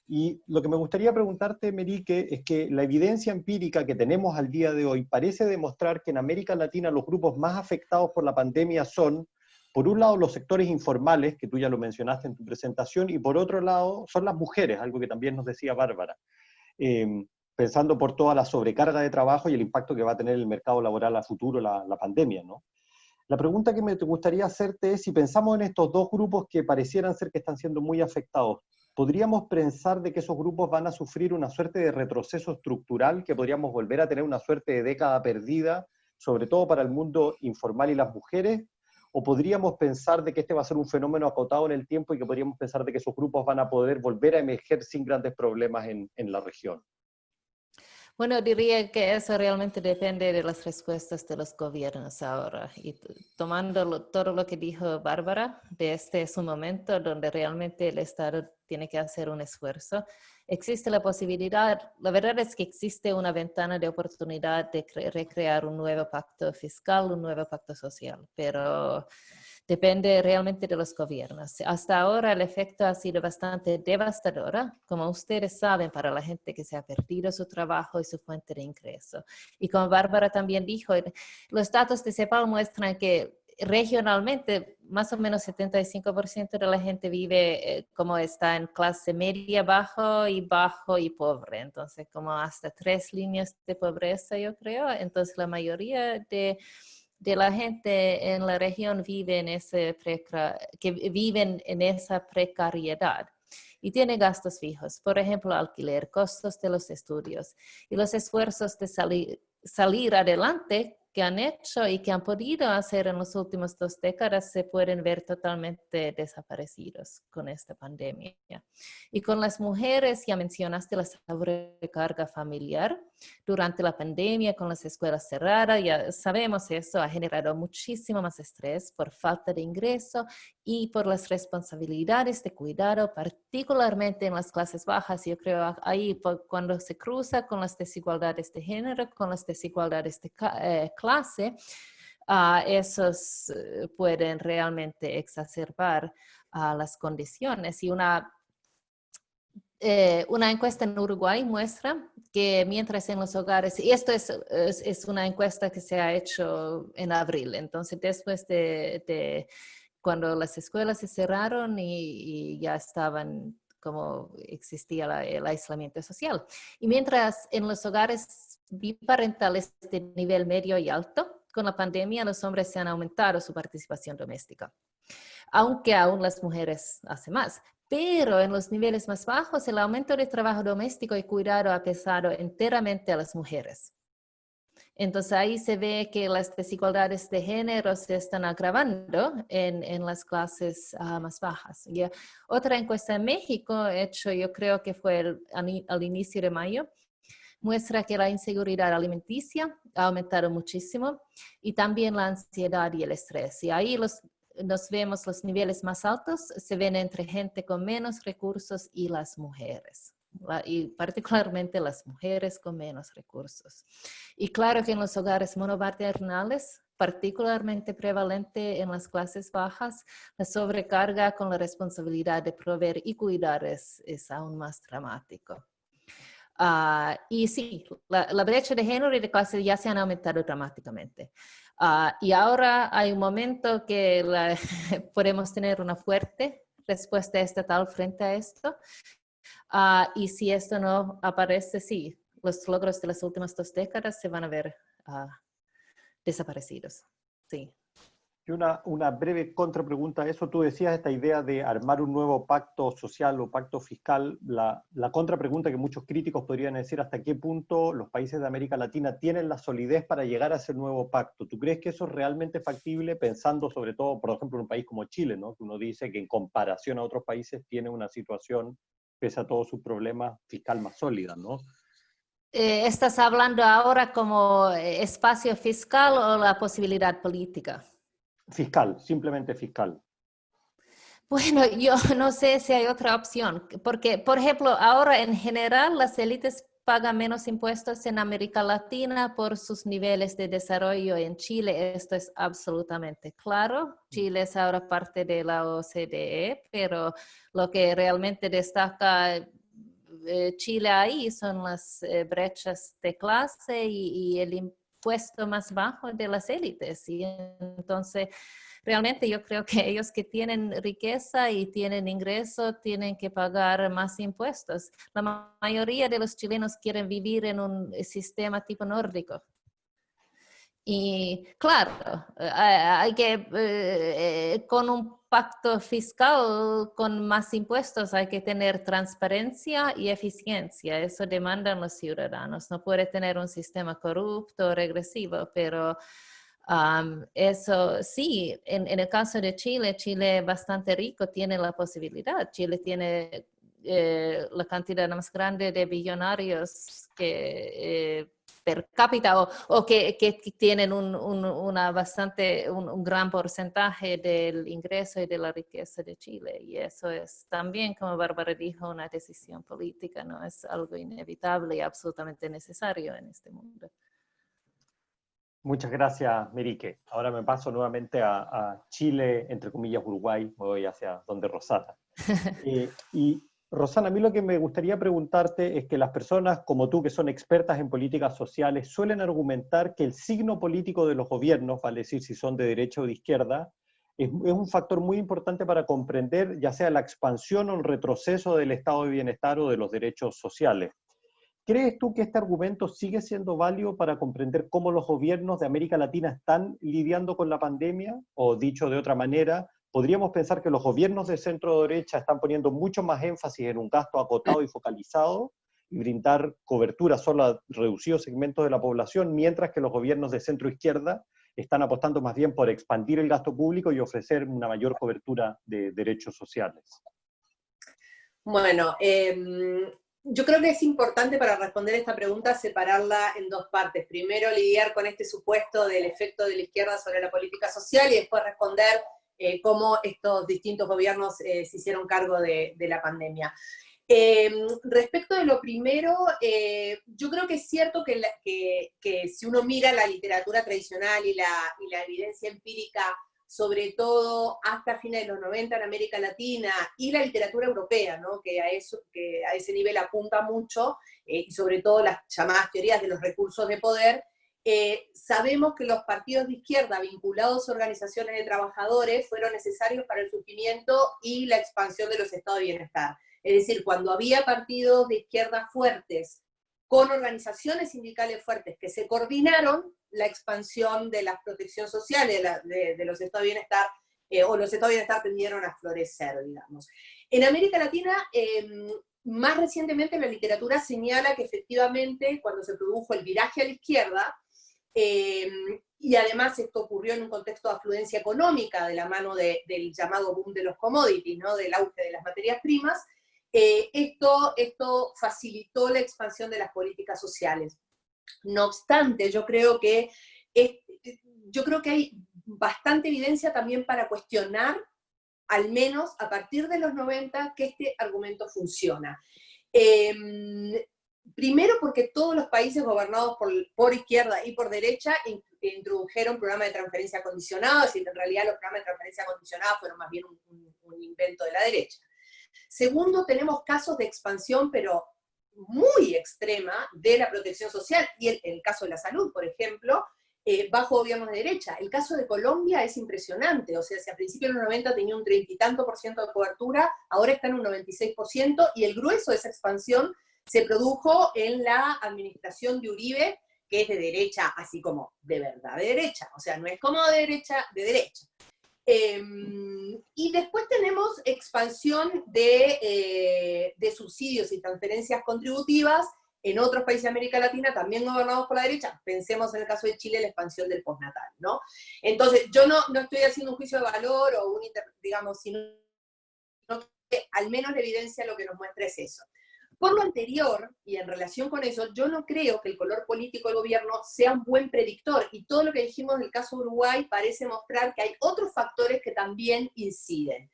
Y lo que me gustaría preguntarte, Merique, es que la evidencia empírica que tenemos al día de hoy parece demostrar que en América Latina los grupos más afectados por la pandemia son, por un lado, los sectores informales, que tú ya lo mencionaste en tu presentación, y por otro lado, son las mujeres, algo que también nos decía Bárbara, pensando por toda la sobrecarga de trabajo y el impacto que va a tener el mercado laboral a futuro la pandemia, ¿no? La pregunta que me gustaría hacerte es, si pensamos en estos dos grupos que parecieran ser que están siendo muy afectados, ¿podríamos pensar de que esos grupos van a sufrir una suerte de retroceso estructural, que podríamos volver a tener una suerte de década perdida, sobre todo para el mundo informal y las mujeres? ¿O podríamos pensar de que este va a ser un fenómeno acotado en el tiempo y que podríamos pensar de que esos grupos van a poder volver a emerger sin grandes problemas en la región? Bueno, diría que eso realmente depende de las respuestas de los gobiernos ahora. Y tomando todo lo que dijo Bárbara, de este es un momento donde realmente el Estado tiene que hacer un esfuerzo. Existe la posibilidad, la verdad es que existe una ventana de oportunidad de recrear un nuevo pacto fiscal, un nuevo pacto social, pero depende realmente de los gobiernos. Hasta ahora el efecto ha sido bastante devastador, como ustedes saben, para la gente que se ha perdido su trabajo y su fuente de ingreso. Y como Bárbara también dijo, los datos de CEPAL muestran que regionalmente más o menos 75% de la gente vive como está en clase media, bajo y pobre. Entonces como hasta 3 líneas de pobreza, yo creo. Entonces la mayoría de la gente en la región viven en esa precariedad y tiene gastos fijos, por ejemplo, alquiler, costos de los estudios y los esfuerzos de salir adelante que han hecho y que han podido hacer en las últimas 2 décadas se pueden ver totalmente desaparecidos con esta pandemia. Y con las mujeres, ya mencionaste la sobrecarga familiar. Durante la pandemia, con las escuelas cerradas, ya sabemos eso, ha generado muchísimo más estrés por falta de ingreso y por las responsabilidades de cuidado, particularmente en las clases bajas. Yo creo ahí cuando se cruza con las desigualdades de género, con las desigualdades de clase, esos pueden realmente exacerbar las condiciones. Y una encuesta en Uruguay muestra que mientras en los hogares, y esto es una encuesta que se ha hecho en abril, entonces después de cuando las escuelas se cerraron y ya estaban como existía el aislamiento social. Y mientras en los hogares biparentales de nivel medio y alto, con la pandemia los hombres se han aumentado su participación doméstica, aunque aún las mujeres hacen más. Pero en los niveles más bajos, el aumento de trabajo doméstico y cuidado ha pesado enteramente a las mujeres. Entonces ahí se ve que las desigualdades de género se están agravando en las clases más bajas. Y otra encuesta en México, hecho yo creo que fue al inicio de mayo, muestra que la inseguridad alimenticia ha aumentado muchísimo y también la ansiedad y el estrés. Y ahí nos vemos los niveles más altos, se ven entre gente con menos recursos y las mujeres. Y particularmente las mujeres con menos recursos. Y claro que en los hogares monomaternales, particularmente prevalente en las clases bajas, la sobrecarga con la responsabilidad de proveer y cuidar es aún más dramático. Y sí, la brecha de género y de clase ya se han aumentado dramáticamente. Y ahora hay un momento que podemos tener una fuerte respuesta estatal frente a esto. Y si esto no aparece, sí, los logros de las últimas 2 décadas se van a ver desaparecidos. Sí. Y una breve contrapregunta a eso. Tú decías esta idea de armar un nuevo pacto social o pacto fiscal. La contrapregunta que muchos críticos podrían decir, ¿hasta qué punto los países de América Latina tienen la solidez para llegar a ese nuevo pacto? ¿Tú crees que eso es realmente factible, pensando sobre todo, por ejemplo, en un país como Chile, ¿no? Que uno dice que en comparación a otros países tiene una situación, pese a todos sus problemas, fiscal más sólida, ¿no? ¿Estás hablando ahora como espacio fiscal o la posibilidad política? Fiscal, simplemente fiscal. Bueno, yo no sé si hay otra opción, porque, por ejemplo, ahora en general las élites pagan menos impuestos en América Latina por sus niveles de desarrollo. En Chile esto es absolutamente claro. Chile es ahora parte de la OCDE, pero lo que realmente destaca Chile ahí son las brechas de clase y el impuesto más bajo de las élites. Y entonces, realmente yo creo que ellos que tienen riqueza y tienen ingreso tienen que pagar más impuestos. La mayoría de los chilenos quieren vivir en un sistema tipo nórdico. Y claro, hay que, con un pacto fiscal con más impuestos, hay que tener transparencia y eficiencia. Eso demandan los ciudadanos. No puede tener un sistema corrupto o regresivo, pero eso sí, en el caso de Chile, Chile es bastante rico, tiene la posibilidad. Chile tiene la cantidad más grande de billonarios que per cápita o que tienen un gran porcentaje del ingreso y de la riqueza de Chile. Y eso es también, como Bárbara dijo, una decisión política, no es algo inevitable y absolutamente necesario en este mundo. Muchas gracias, Merique. Ahora me paso nuevamente a Chile, entre comillas Uruguay, voy hacia donde Rosana. Y Rosana, a mí lo que me gustaría preguntarte es que las personas como tú, que son expertas en políticas sociales, suelen argumentar que el signo político de los gobiernos, vale decir si son de derecha o de izquierda, es un factor muy importante para comprender ya sea la expansión o el retroceso del estado de bienestar o de los derechos sociales. ¿Crees tú que este argumento sigue siendo válido para comprender cómo los gobiernos de América Latina están lidiando con la pandemia? O dicho de otra manera, ¿podríamos pensar que los gobiernos de centro-derecha están poniendo mucho más énfasis en un gasto acotado y focalizado y brindar cobertura solo a reducidos segmentos de la población, mientras que los gobiernos de centro-izquierda están apostando más bien por expandir el gasto público y ofrecer una mayor cobertura de derechos sociales? Bueno, yo creo que es importante para responder esta pregunta separarla en 2 partes. Primero, lidiar con este supuesto del efecto de la izquierda sobre la política social y después responder cómo estos distintos gobiernos se hicieron cargo de la pandemia. Respecto de lo primero, yo creo que es cierto que si uno mira la literatura tradicional y la evidencia empírica, sobre todo hasta fines de los 90 en América Latina, y la literatura europea, ¿no? que a ese nivel apunta mucho, y sobre todo las llamadas teorías de los recursos de poder, sabemos que los partidos de izquierda vinculados a organizaciones de trabajadores fueron necesarios para el surgimiento y la expansión de los estados de bienestar. Es decir, cuando había partidos de izquierda fuertes, con organizaciones sindicales fuertes que se coordinaron, la expansión de la protección social de los estados de bienestar, o los estados de bienestar tendieron a florecer, digamos. En América Latina, más recientemente la literatura señala que efectivamente cuando se produjo el viraje a la izquierda, y además esto ocurrió en un contexto de afluencia económica de la mano del llamado boom de los commodities, ¿no? Del auge de las materias primas. Esto facilitó la expansión de las políticas sociales. No obstante, yo creo que hay bastante evidencia también para cuestionar, al menos a partir de los 90, que este argumento funciona. Primero porque todos los países gobernados por izquierda y por derecha introdujeron programas de transferencia condicionados, y en realidad los programas de transferencia condicionados fueron más bien un invento de la derecha. Segundo, tenemos casos de expansión, pero muy extrema, de la protección social, y el caso de la salud, por ejemplo, bajo gobiernos de derecha. El caso de Colombia es impresionante, o sea, si a principios de los 90 tenía un 30 y tanto % de cobertura, ahora está en un 96%, y el grueso de esa expansión se produjo en la administración de Uribe, que es de derecha, así como de verdad de derecha, o sea, no es como de derecha, de derecha. Y después tenemos expansión de subsidios y transferencias contributivas en otros países de América Latina, también gobernados por la derecha. Pensemos en el caso de Chile, la expansión del postnatal, ¿no? Entonces, yo no estoy haciendo un juicio de valor o digamos, sino que al menos la evidencia lo que nos muestra es eso. Por lo anterior, y en relación con eso, yo no creo que el color político del gobierno sea un buen predictor, y todo lo que dijimos del caso de Uruguay parece mostrar que hay otros factores que también inciden.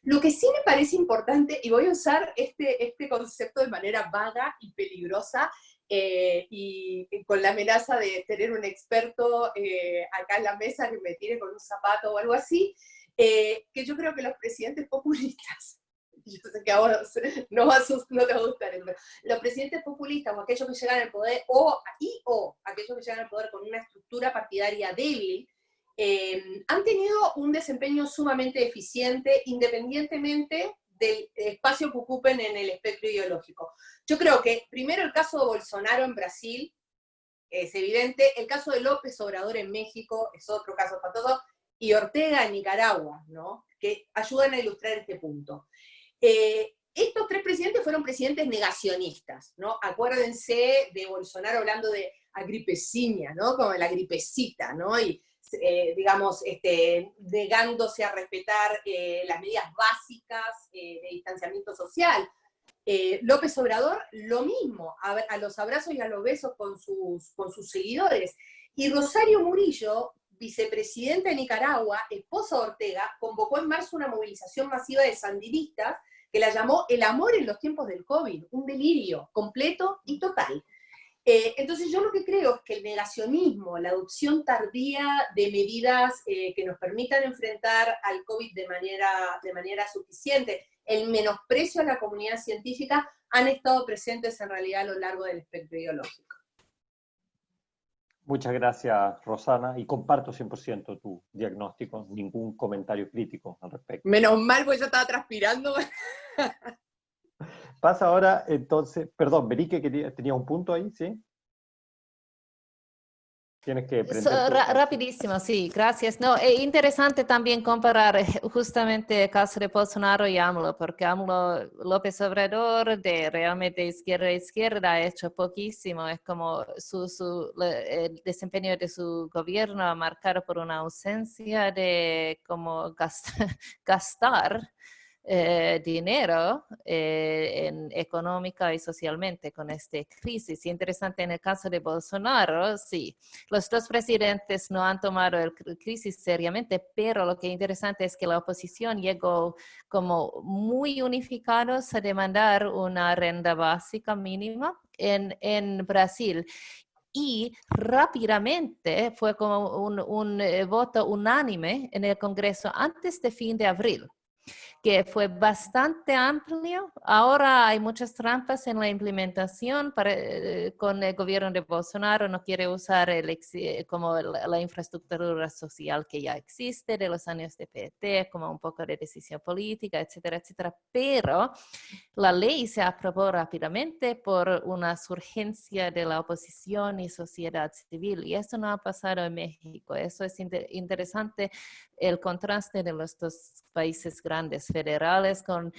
Lo que sí me parece importante, y voy a usar este concepto de manera vaga y peligrosa, y con la amenaza de tener un experto acá en la mesa que me tire con un zapato o algo así, que yo creo que los presidentes populistas, yo sé que a vos no te va a gustar, pero los presidentes populistas o aquellos que llegan al poder, o aquellos que llegan al poder con una estructura partidaria débil, han tenido un desempeño sumamente eficiente, independientemente del espacio que ocupen en el espectro ideológico. Yo creo que, primero, el caso de Bolsonaro en Brasil es evidente, el caso de López Obrador en México es otro caso espantoso, y Ortega en Nicaragua, ¿no? Que ayudan a ilustrar este punto. Estos tres presidentes fueron presidentes negacionistas, ¿no? Acuérdense de Bolsonaro hablando de agripeciña, ¿no? Como la gripecita, ¿no? Y digamos, negándose a respetar las medidas básicas de distanciamiento social. López Obrador, lo mismo, a los abrazos y a los besos con sus seguidores. Y Rosario Murillo, vicepresidenta de Nicaragua, esposa de Ortega, convocó en marzo una movilización masiva de sandinistas que la llamó el amor en los tiempos del COVID, un delirio completo y total. Entonces yo lo que creo es que el negacionismo, la adopción tardía de medidas que nos permitan enfrentar al COVID de manera suficiente, el menosprecio a la comunidad científica, han estado presentes en realidad a lo largo del espectro ideológico. Muchas gracias, Rosana, y comparto 100% tu diagnóstico, ningún comentario crítico al respecto. Menos mal, porque yo estaba transpirando. Pasa ahora, entonces, perdón, Berique, tenía un punto ahí, ¿sí? Tienes que prender rapidísimo, sí, gracias. No, es interesante también comparar justamente el caso de Bolsonaro y AMLO, porque AMLO, López Obrador, de realmente izquierda a izquierda, ha hecho poquísimo. Es como el desempeño de su gobierno marcado por una ausencia de cómo gastar dinero económica y socialmente con esta crisis. Interesante en el caso de Bolsonaro, sí, los dos presidentes no han tomado la crisis seriamente, pero lo que es interesante es que la oposición llegó como muy unificados a demandar una renta básica mínima en Brasil. Y rápidamente fue como un voto unánime en el Congreso antes de fin de abril, que fue bastante amplio. Ahora hay muchas trampas en la implementación con el gobierno de Bolsonaro. No quiere usar como la infraestructura social que ya existe de los años de PT, como un poco de decisión política, etcétera, etcétera. Pero la ley se aprobó rápidamente por una urgencia de la oposición y sociedad civil. Y eso no ha pasado en México. Eso es interesante, el contraste de los dos países grandes federales con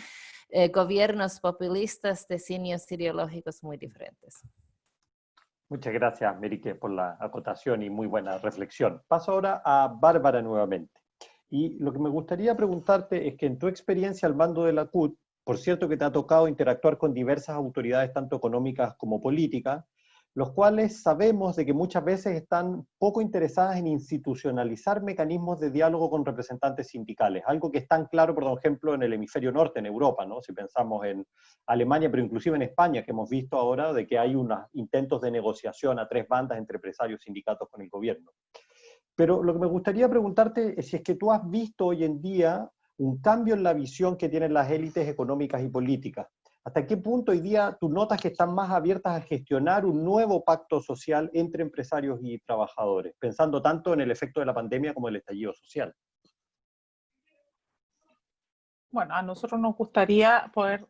gobiernos populistas de signos ideológicos muy diferentes. Muchas gracias, Merique, por la acotación y muy buena reflexión. Paso ahora a Bárbara nuevamente. Y lo que me gustaría preguntarte es que en tu experiencia al mando de la CUT, por cierto que te ha tocado interactuar con diversas autoridades, tanto económicas como políticas, los cuales sabemos de que muchas veces están poco interesadas en institucionalizar mecanismos de diálogo con representantes sindicales, algo que es tan claro, por ejemplo, en el hemisferio norte, en Europa, ¿no? Si pensamos en Alemania, pero inclusive en España, que hemos visto ahora de que hay unos intentos de negociación a tres bandas entre empresarios y sindicatos con el gobierno. Pero lo que me gustaría preguntarte es si es que tú has visto hoy en día un cambio en la visión que tienen las élites económicas y políticas. ¿Hasta qué punto hoy día tú notas que están más abiertas a gestionar un nuevo pacto social entre empresarios y trabajadores, pensando tanto en el efecto de la pandemia como el estallido social? Bueno, a nosotros nos gustaría poder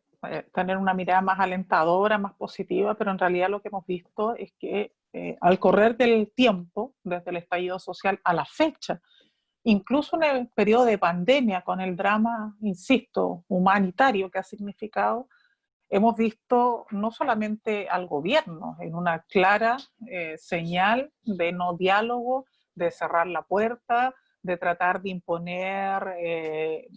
tener una mirada más alentadora, más positiva, pero en realidad lo que hemos visto es que al correr del tiempo, desde el estallido social a la fecha, incluso en el periodo de pandemia, con el drama, insisto, humanitario que ha significado, hemos visto no solamente al gobierno en una clara señal de no diálogo, de cerrar la puerta, de tratar de imponer,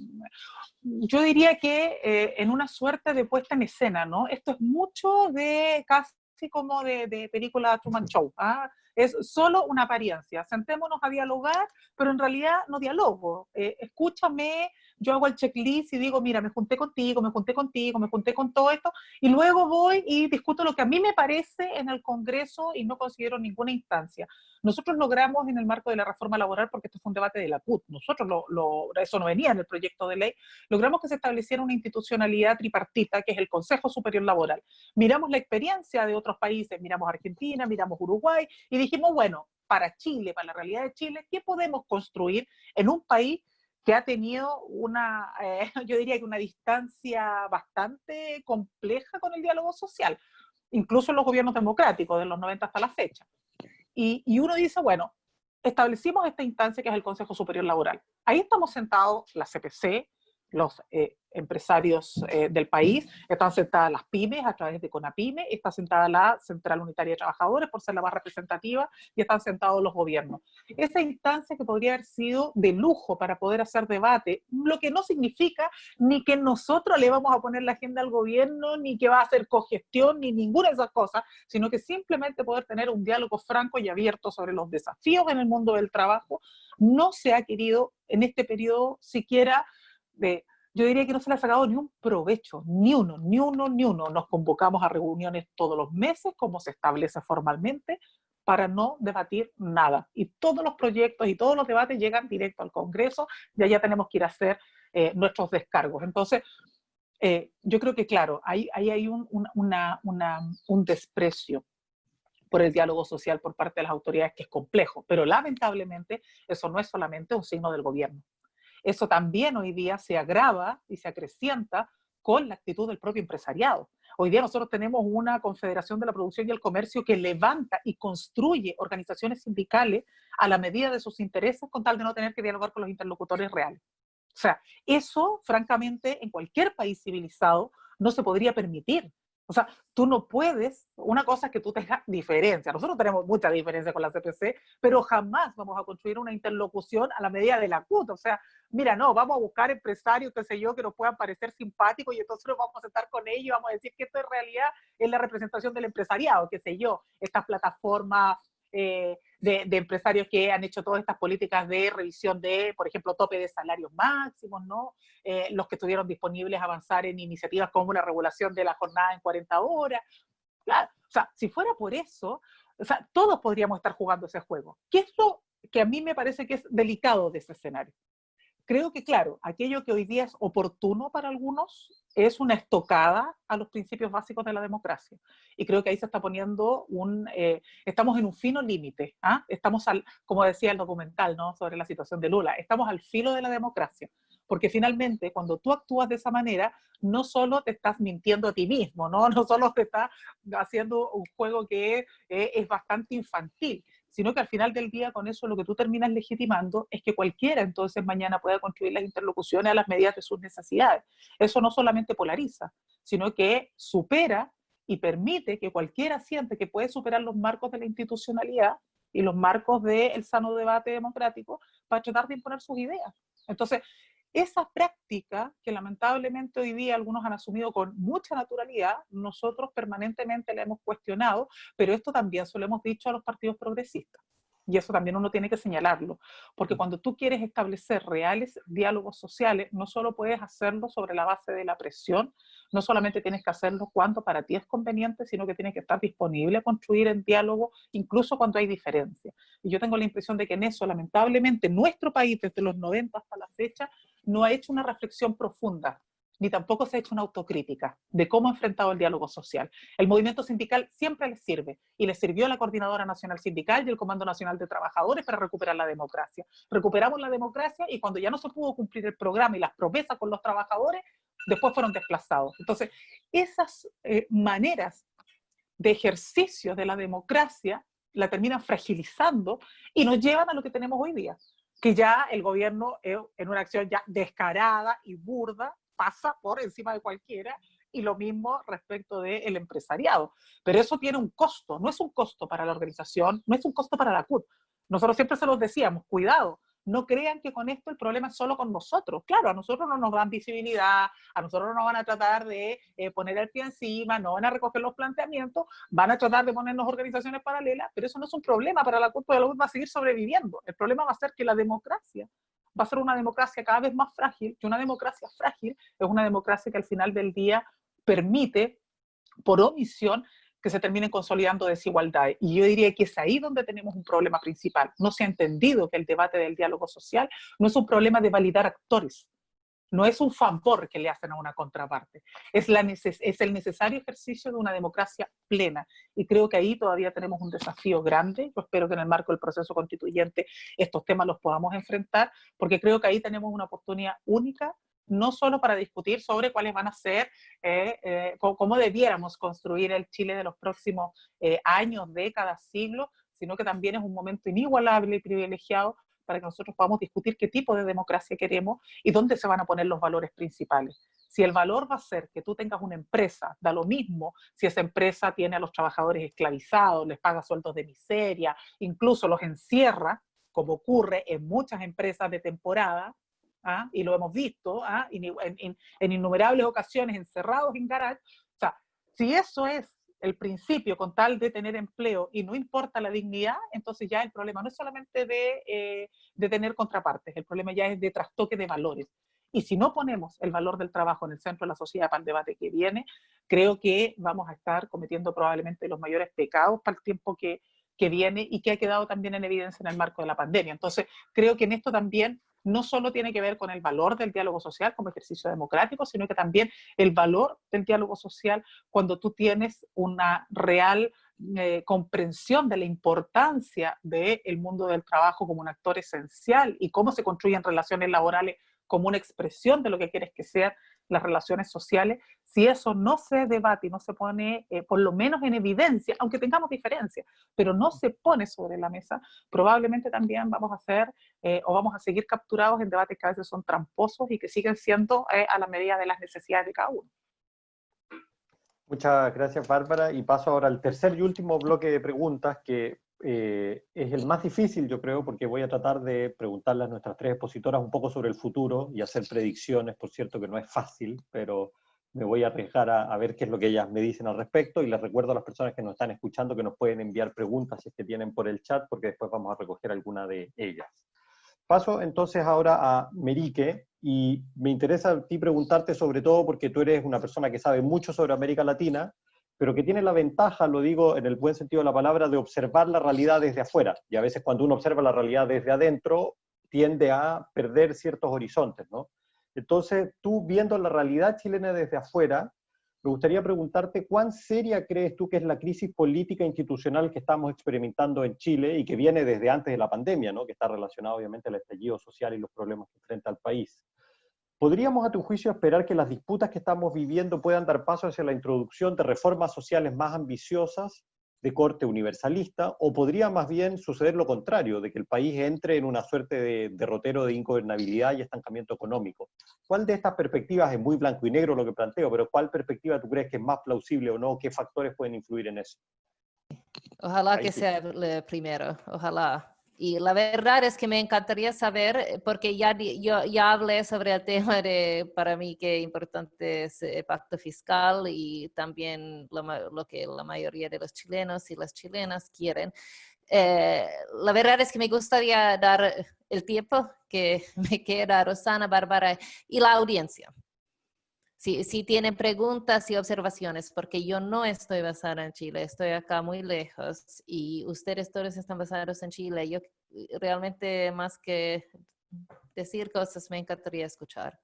yo diría que en una suerte de puesta en escena, ¿no? Esto es mucho de casi como de película Truman Show, ¿ah? Es solo una apariencia. Sentémonos a dialogar, pero en realidad no dialogo. Escúchame, yo hago el checklist y digo, mira, me junté contigo, me junté contigo, me junté con todo esto, y luego voy y discuto lo que a mí me parece en el Congreso y no considero ninguna instancia. Nosotros logramos en el marco de la reforma laboral, porque esto fue un debate de la CUT, nosotros eso no venía en el proyecto de ley, logramos que se estableciera una institucionalidad tripartita, que es el Consejo Superior Laboral. Miramos la experiencia de otros países, miramos Argentina, miramos Uruguay, y dijimos, bueno, para Chile, para la realidad de Chile, ¿qué podemos construir en un país que ha tenido una, yo diría que una distancia bastante compleja con el diálogo social, incluso en los gobiernos democráticos, de los 90 hasta la fecha? Y uno dice, bueno, establecimos esta instancia que es el Consejo Superior Laboral. Ahí estamos sentados la CPC, los empresarios del país, están sentadas las pymes a través de CONAPYME, está sentada la Central Unitaria de Trabajadores por ser la más representativa, y están sentados los gobiernos. Esa instancia que podría haber sido de lujo para poder hacer debate, lo que no significa ni que nosotros le vamos a poner la agenda al gobierno, ni que va a hacer cogestión, ni ninguna de esas cosas, sino que simplemente poder tener un diálogo franco y abierto sobre los desafíos en el mundo del trabajo. No se ha querido en este periodo siquiera yo diría que no se le ha sacado ni un provecho, ni uno. Nos convocamos a reuniones todos los meses, como se establece formalmente, para no debatir nada. Y todos los proyectos y todos los debates llegan directo al Congreso, y allá tenemos que ir a hacer nuestros descargos. Entonces, yo creo que, claro, ahí hay un desprecio por el diálogo social por parte de las autoridades que es complejo, pero lamentablemente eso no es solamente un signo del gobierno. Eso también hoy día se agrava y se acrecienta con la actitud del propio empresariado. Hoy día nosotros tenemos una Confederación de la Producción y el Comercio que levanta y construye organizaciones sindicales a la medida de sus intereses con tal de no tener que dialogar con los interlocutores reales. O sea, eso, francamente, en cualquier país civilizado no se podría permitir. O sea, tú no puedes, una cosa es que tú tengas diferencia. Nosotros tenemos mucha diferencia con la CPC, pero jamás vamos a construir una interlocución a la medida de la CUT. O sea, mira, no, vamos a buscar empresarios, qué sé yo, que nos puedan parecer simpáticos, y entonces nos vamos a sentar con ellos y vamos a decir que esto en realidad es la representación del empresariado, qué sé yo, estas plataformas de empresarios que han hecho todas estas políticas de revisión de, por ejemplo, tope de salarios máximos, ¿no? Los que estuvieron disponibles a avanzar en iniciativas como la regulación de la jornada en 40 horas. Claro, o sea, si fuera por eso, o sea, todos podríamos estar jugando ese juego. ¿Qué es lo que a mí me parece que es delicado de ese escenario? Creo que, claro, aquello que hoy día es oportuno para algunos es una estocada a los principios básicos de la democracia. Y creo que ahí se está poniendo estamos en un fino límite. ¿Ah? Estamos, como decía el documental, ¿no?, sobre la situación de Lula, estamos al filo de la democracia. Porque finalmente, cuando tú actúas de esa manera, no solo te estás mintiendo a ti mismo, no solo te estás haciendo un juego que es bastante infantil, sino que al final del día con eso lo que tú terminas legitimando es que cualquiera entonces mañana pueda construir las interlocuciones a las medidas de sus necesidades. Eso no solamente polariza, sino que supera y permite que cualquiera siente que puede superar los marcos de la institucionalidad y los marcos del sano debate democrático para tratar de imponer sus ideas. Entonces, esa práctica que lamentablemente hoy día algunos han asumido con mucha naturalidad, nosotros permanentemente la hemos cuestionado, pero esto también se lo hemos dicho a los partidos progresistas. Y eso también uno tiene que señalarlo, porque cuando tú quieres establecer reales diálogos sociales, no solo puedes hacerlo sobre la base de la presión, no solamente tienes que hacerlo cuando para ti es conveniente, sino que tienes que estar disponible a construir en diálogo, incluso cuando hay diferencias. Y yo tengo la impresión de que en eso, lamentablemente, nuestro país, desde los 90 hasta la fecha, no ha hecho una reflexión profunda, ni tampoco se ha hecho una autocrítica de cómo ha enfrentado el diálogo social. El movimiento sindical siempre les sirve, y les sirvió a la Coordinadora Nacional Sindical y el Comando Nacional de Trabajadores para recuperar la democracia. Recuperamos la democracia y cuando ya no se pudo cumplir el programa y las promesas con los trabajadores, después fueron desplazados. Entonces, esas maneras de ejercicio de la democracia la terminan fragilizando y nos llevan a lo que tenemos hoy día, que ya el gobierno, en una acción ya descarada y burda, pasa por encima de cualquiera, y lo mismo respecto del empresariado. Pero eso tiene un costo, no es un costo para la organización, no es un costo para la CUT. Nosotros siempre se los decíamos, cuidado, no crean que con esto el problema es solo con nosotros. Claro, a nosotros no nos dan visibilidad, a nosotros no nos van a tratar de poner el pie encima, no van a recoger los planteamientos, van a tratar de ponernos organizaciones paralelas, pero eso no es un problema para la CUT, porque la CUT va a seguir sobreviviendo. El problema va a ser que la democracia va a ser una democracia cada vez más frágil, que una democracia frágil es una democracia que al final del día permite, por omisión, que se terminen consolidando desigualdades. Y yo diría que es ahí donde tenemos un problema principal. No se ha entendido que el debate del diálogo social no es un problema de validar actores, no es un favor que le hacen a una contraparte, es el necesario ejercicio de una democracia plena. Y creo que ahí todavía tenemos un desafío grande. Yo espero que en el marco del proceso constituyente estos temas los podamos enfrentar, porque creo que ahí tenemos una oportunidad única, no solo para discutir sobre cuáles van a ser, cómo debiéramos construir el Chile de los próximos años, décadas, siglos, sino que también es un momento inigualable y privilegiado para que nosotros podamos discutir qué tipo de democracia queremos y dónde se van a poner los valores principales. Si el valor va a ser que tú tengas una empresa, da lo mismo si esa empresa tiene a los trabajadores esclavizados, les paga sueldos de miseria, incluso los encierra, como ocurre en muchas empresas de temporada, y lo hemos visto en innumerables ocasiones, encerrados en garaje. O sea, si eso es el principio con tal de tener empleo y no importa la dignidad, entonces ya el problema no es solamente de tener contrapartes, el problema ya es de trastoque de valores. Y si no ponemos el valor del trabajo en el centro de la sociedad para el debate que viene, creo que vamos a estar cometiendo probablemente los mayores pecados para el tiempo que viene y que ha quedado también en evidencia en el marco de la pandemia. Entonces, creo que en esto también no solo tiene que ver con el valor del diálogo social como ejercicio democrático, sino que también el valor del diálogo social cuando tú tienes una real comprensión de la importancia del mundo del trabajo como un actor esencial y cómo se construyen relaciones laborales como una expresión de lo que quieres que sean las relaciones sociales. Si eso no se debate y no se pone por lo menos en evidencia, aunque tengamos diferencias, pero no se pone sobre la mesa, probablemente también vamos a hacer o vamos a seguir capturados en debates que a veces son tramposos y que siguen siendo a la medida de las necesidades de cada uno. Muchas gracias, Bárbara. Y paso ahora al tercer y último bloque de preguntas, que es el más difícil, yo creo, porque voy a tratar de preguntarle a nuestras tres expositoras un poco sobre el futuro y hacer predicciones. Por cierto que no es fácil, pero me voy a arriesgar a ver qué es lo que ellas me dicen al respecto, y les recuerdo a las personas que nos están escuchando que nos pueden enviar preguntas si es que tienen por el chat, porque después vamos a recoger alguna de ellas. Paso entonces ahora a Merique, y me interesa a ti preguntarte sobre todo porque tú eres una persona que sabe mucho sobre América Latina, pero que tiene la ventaja, lo digo en el buen sentido de la palabra, de observar la realidad desde afuera. Y a veces cuando uno observa la realidad desde adentro, tiende a perder ciertos horizontes, ¿no? Entonces, tú viendo la realidad chilena desde afuera, me gustaría preguntarte cuán seria crees tú que es la crisis política institucional que estamos experimentando en Chile y que viene desde antes de la pandemia, ¿no? Que está relacionado obviamente al estallido social y los problemas que enfrenta el país. ¿Podríamos, a tu juicio, esperar que las disputas que estamos viviendo puedan dar paso hacia la introducción de reformas sociales más ambiciosas de corte universalista, o podría más bien suceder lo contrario, de que el país entre en una suerte de derrotero de ingobernabilidad y estancamiento económico. ¿Cuál de estas perspectivas, es muy blanco y negro lo que planteo, pero cuál perspectiva tú crees que es más plausible o no? ¿Qué factores pueden influir en eso? Ojalá Ahí que sí. sea el primero, ojalá. Y la verdad es que me encantaría saber, porque yo ya hablé sobre el tema de, para mí, qué importante es el pacto fiscal y también lo que la mayoría de los chilenos y las chilenas quieren. La verdad es que me gustaría dar el tiempo que me queda a Rosana, Bárbara y la audiencia. Si tienen preguntas y observaciones, porque yo no estoy basada en Chile, estoy acá muy lejos y ustedes todos están basados en Chile. Yo realmente, más que decir cosas, me encantaría escuchar.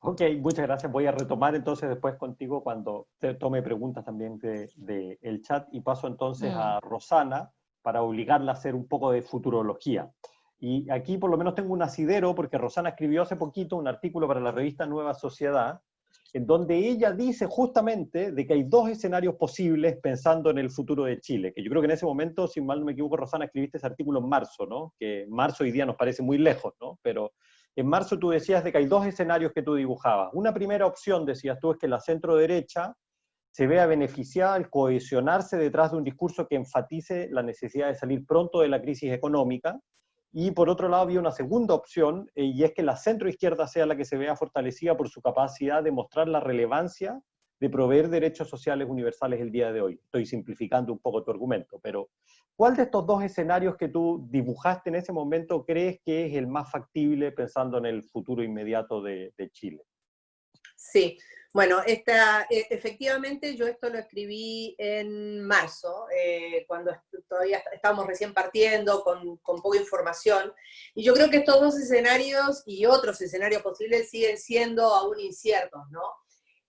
Ok, muchas gracias. Voy a retomar entonces después contigo cuando te tome preguntas también del chat, y paso entonces a Rosana para obligarla a hacer un poco de futurología. Y aquí por lo menos tengo un asidero, porque Rosana escribió hace poquito un artículo para la revista Nueva Sociedad, en donde ella dice justamente de que hay dos escenarios posibles pensando en el futuro de Chile, que yo creo que en ese momento, si mal no me equivoco, Rosana, escribiste ese artículo en marzo, ¿no? Que marzo hoy día nos parece muy lejos, ¿no? Pero en marzo tú decías de que hay dos escenarios que tú dibujabas. Una primera opción, decías tú, es que la centro derecha se vea beneficiada al cohesionarse detrás de un discurso que enfatice la necesidad de salir pronto de la crisis económica. Y por otro lado había una segunda opción, y es que la centroizquierda sea la que se vea fortalecida por su capacidad de mostrar la relevancia de proveer derechos sociales universales el día de hoy. Estoy simplificando un poco tu argumento, pero ¿cuál de estos dos escenarios que tú dibujaste en ese momento crees que es el más factible pensando en el futuro inmediato de Chile? Sí, bueno, efectivamente yo esto lo escribí en marzo, cuando todavía estábamos recién partiendo, con poca información, y yo creo que estos dos escenarios y otros escenarios posibles siguen siendo aún inciertos, ¿no?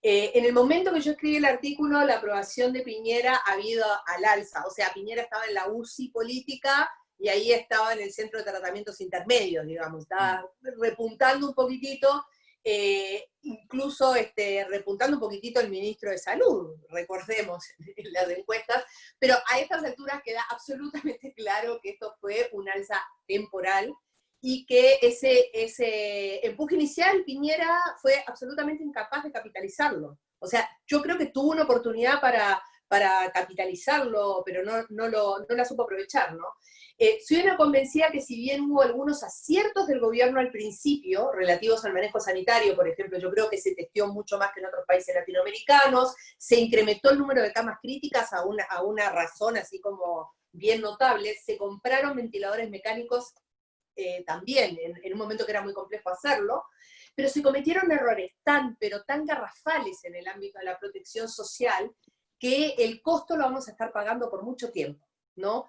En el momento que yo escribí el artículo, la aprobación de Piñera ha ido al alza, o sea, Piñera estaba en la UCI política y ahí estaba en el centro de tratamientos intermedios, digamos, estaba repuntando un poquitito. Incluso repuntando un poquitito el ministro de Salud, recordemos en las encuestas, pero a estas alturas queda absolutamente claro que esto fue un alza temporal y que ese empuje inicial Piñera fue absolutamente incapaz de capitalizarlo. O sea, yo creo que tuvo una oportunidad para capitalizarlo, pero no la supo aprovechar, ¿no? Soy una convencida que si bien hubo algunos aciertos del gobierno al principio, relativos al manejo sanitario, por ejemplo, yo creo que se testeó mucho más que en otros países latinoamericanos, se incrementó el número de camas críticas a una razón así como bien notable, se compraron ventiladores mecánicos también, en un momento que era muy complejo hacerlo, pero se cometieron errores pero tan garrafales en el ámbito de la protección social, que el costo lo vamos a estar pagando por mucho tiempo, ¿no?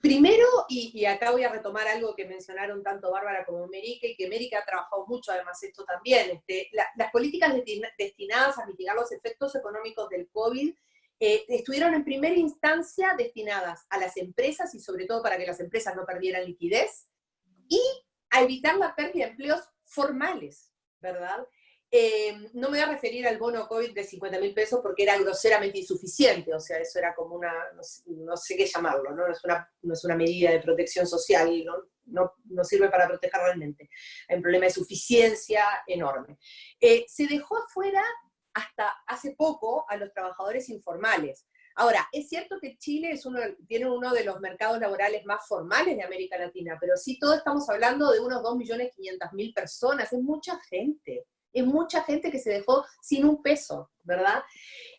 Primero, y acá voy a retomar algo que mencionaron tanto Bárbara como Merica, y que Merica ha trabajado mucho además esto también, las políticas destinadas a mitigar los efectos económicos del COVID estuvieron en primera instancia destinadas a las empresas, y sobre todo para que las empresas no perdieran liquidez, y a evitar la pérdida de empleos formales, ¿verdad? No me voy a referir al bono COVID de 50.000 pesos porque era groseramente insuficiente, o sea, eso era como no sé qué llamarlo, ¿no? No es una medida de protección social, no sirve para proteger realmente. Hay un problema de suficiencia enorme. Se dejó afuera hasta hace poco a los trabajadores informales. Ahora, es cierto que Chile tiene uno de los mercados laborales más formales de América Latina, pero sí todos estamos hablando de unos 2.500.000 personas, es mucha gente que se dejó sin un peso, ¿verdad?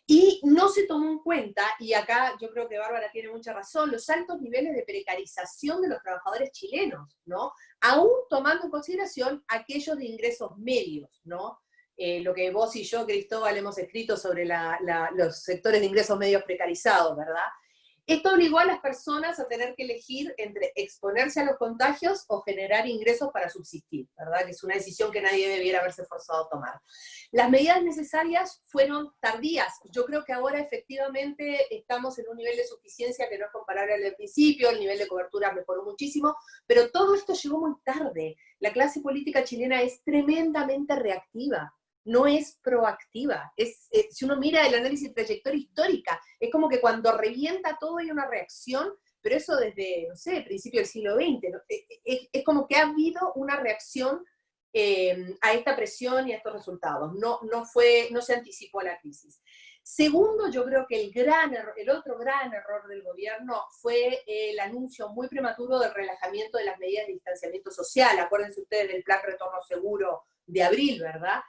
Y no se tomó en cuenta, y acá yo creo que Bárbara tiene mucha razón, los altos niveles de precarización de los trabajadores chilenos, ¿no? Aún tomando en consideración aquellos de ingresos medios, ¿no? Lo que vos y yo, Cristóbal, hemos escrito sobre los sectores de ingresos medios precarizados, ¿verdad? Esto obligó a las personas a tener que elegir entre exponerse a los contagios o generar ingresos para subsistir, ¿verdad? Que es una decisión que nadie debiera haberse forzado a tomar. Las medidas necesarias fueron tardías. Yo creo que ahora efectivamente estamos en un nivel de suficiencia que no es comparable al del principio, el nivel de cobertura mejoró muchísimo, pero todo esto llegó muy tarde. La clase política chilena es tremendamente reactiva. no es proactiva. Si uno mira el análisis de trayectoria histórica, es como que cuando revienta todo hay una reacción, pero eso desde, no sé, principio del siglo XX, ¿no? Es como que ha habido una reacción a esta presión y a estos resultados. No se anticipó a la crisis. Segundo, yo creo que el otro gran error del gobierno fue el anuncio muy prematuro del relajamiento de las medidas de distanciamiento social. Acuérdense ustedes del plan retorno seguro de abril, ¿verdad?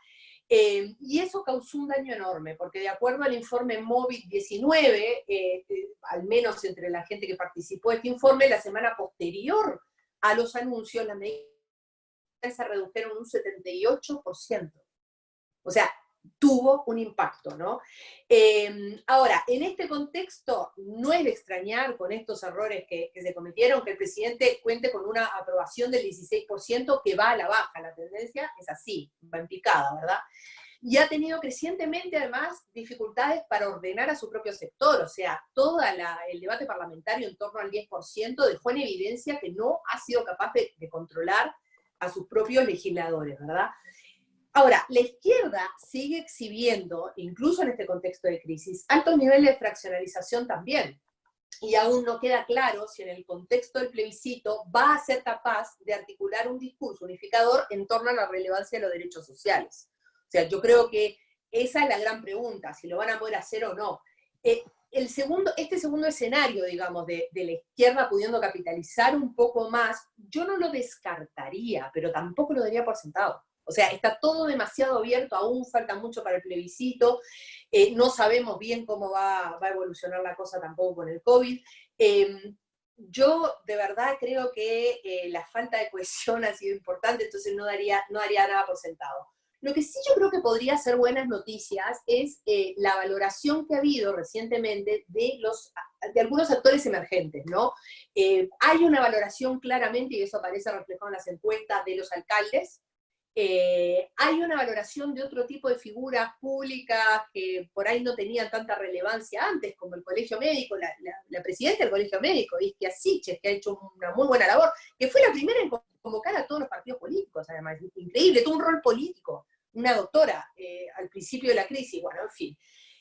Y eso causó un daño enorme, porque de acuerdo al informe COVID-19, al menos entre la gente que participó de este informe, la semana posterior a los anuncios, las medidas se redujeron un 78%. O sea, tuvo un impacto, ¿no? Ahora, en este contexto, no es de extrañar con estos errores que se cometieron que el presidente cuente con una aprobación del 16% que va a la baja. La tendencia es así, va en picada, ¿verdad? Y ha tenido crecientemente, además, dificultades para ordenar a su propio sector. O sea, todo el debate parlamentario en torno al 10% dejó en evidencia que no ha sido capaz de controlar a sus propios legisladores, ¿verdad? Ahora, la izquierda sigue exhibiendo, incluso en este contexto de crisis, altos niveles de fraccionalización también. Y aún no queda claro si en el contexto del plebiscito va a ser capaz de articular un discurso unificador en torno a la relevancia de los derechos sociales. O sea, yo creo que esa es la gran pregunta, si lo van a poder hacer o no. Este segundo escenario, digamos, de la izquierda pudiendo capitalizar un poco más, yo no lo descartaría, pero tampoco lo daría por sentado. O sea, está todo demasiado abierto, aún falta mucho para el plebiscito, no sabemos bien cómo va a evolucionar la cosa tampoco con el COVID. Yo de verdad creo que la falta de cohesión ha sido importante, entonces no daría nada por sentado. Lo que sí yo creo que podría ser buenas noticias es la valoración que ha habido recientemente de algunos actores emergentes, ¿no? Hay una valoración claramente, y eso aparece reflejado en las encuestas, de los alcaldes. Hay una valoración de otro tipo de figuras públicas que por ahí no tenían tanta relevancia antes, como el Colegio Médico, la presidenta del Colegio Médico, Isquia Siches, que ha hecho una muy buena labor, que fue la primera en convocar a todos los partidos políticos, además, increíble, tuvo un rol político, una doctora al principio de la crisis, bueno, en fin.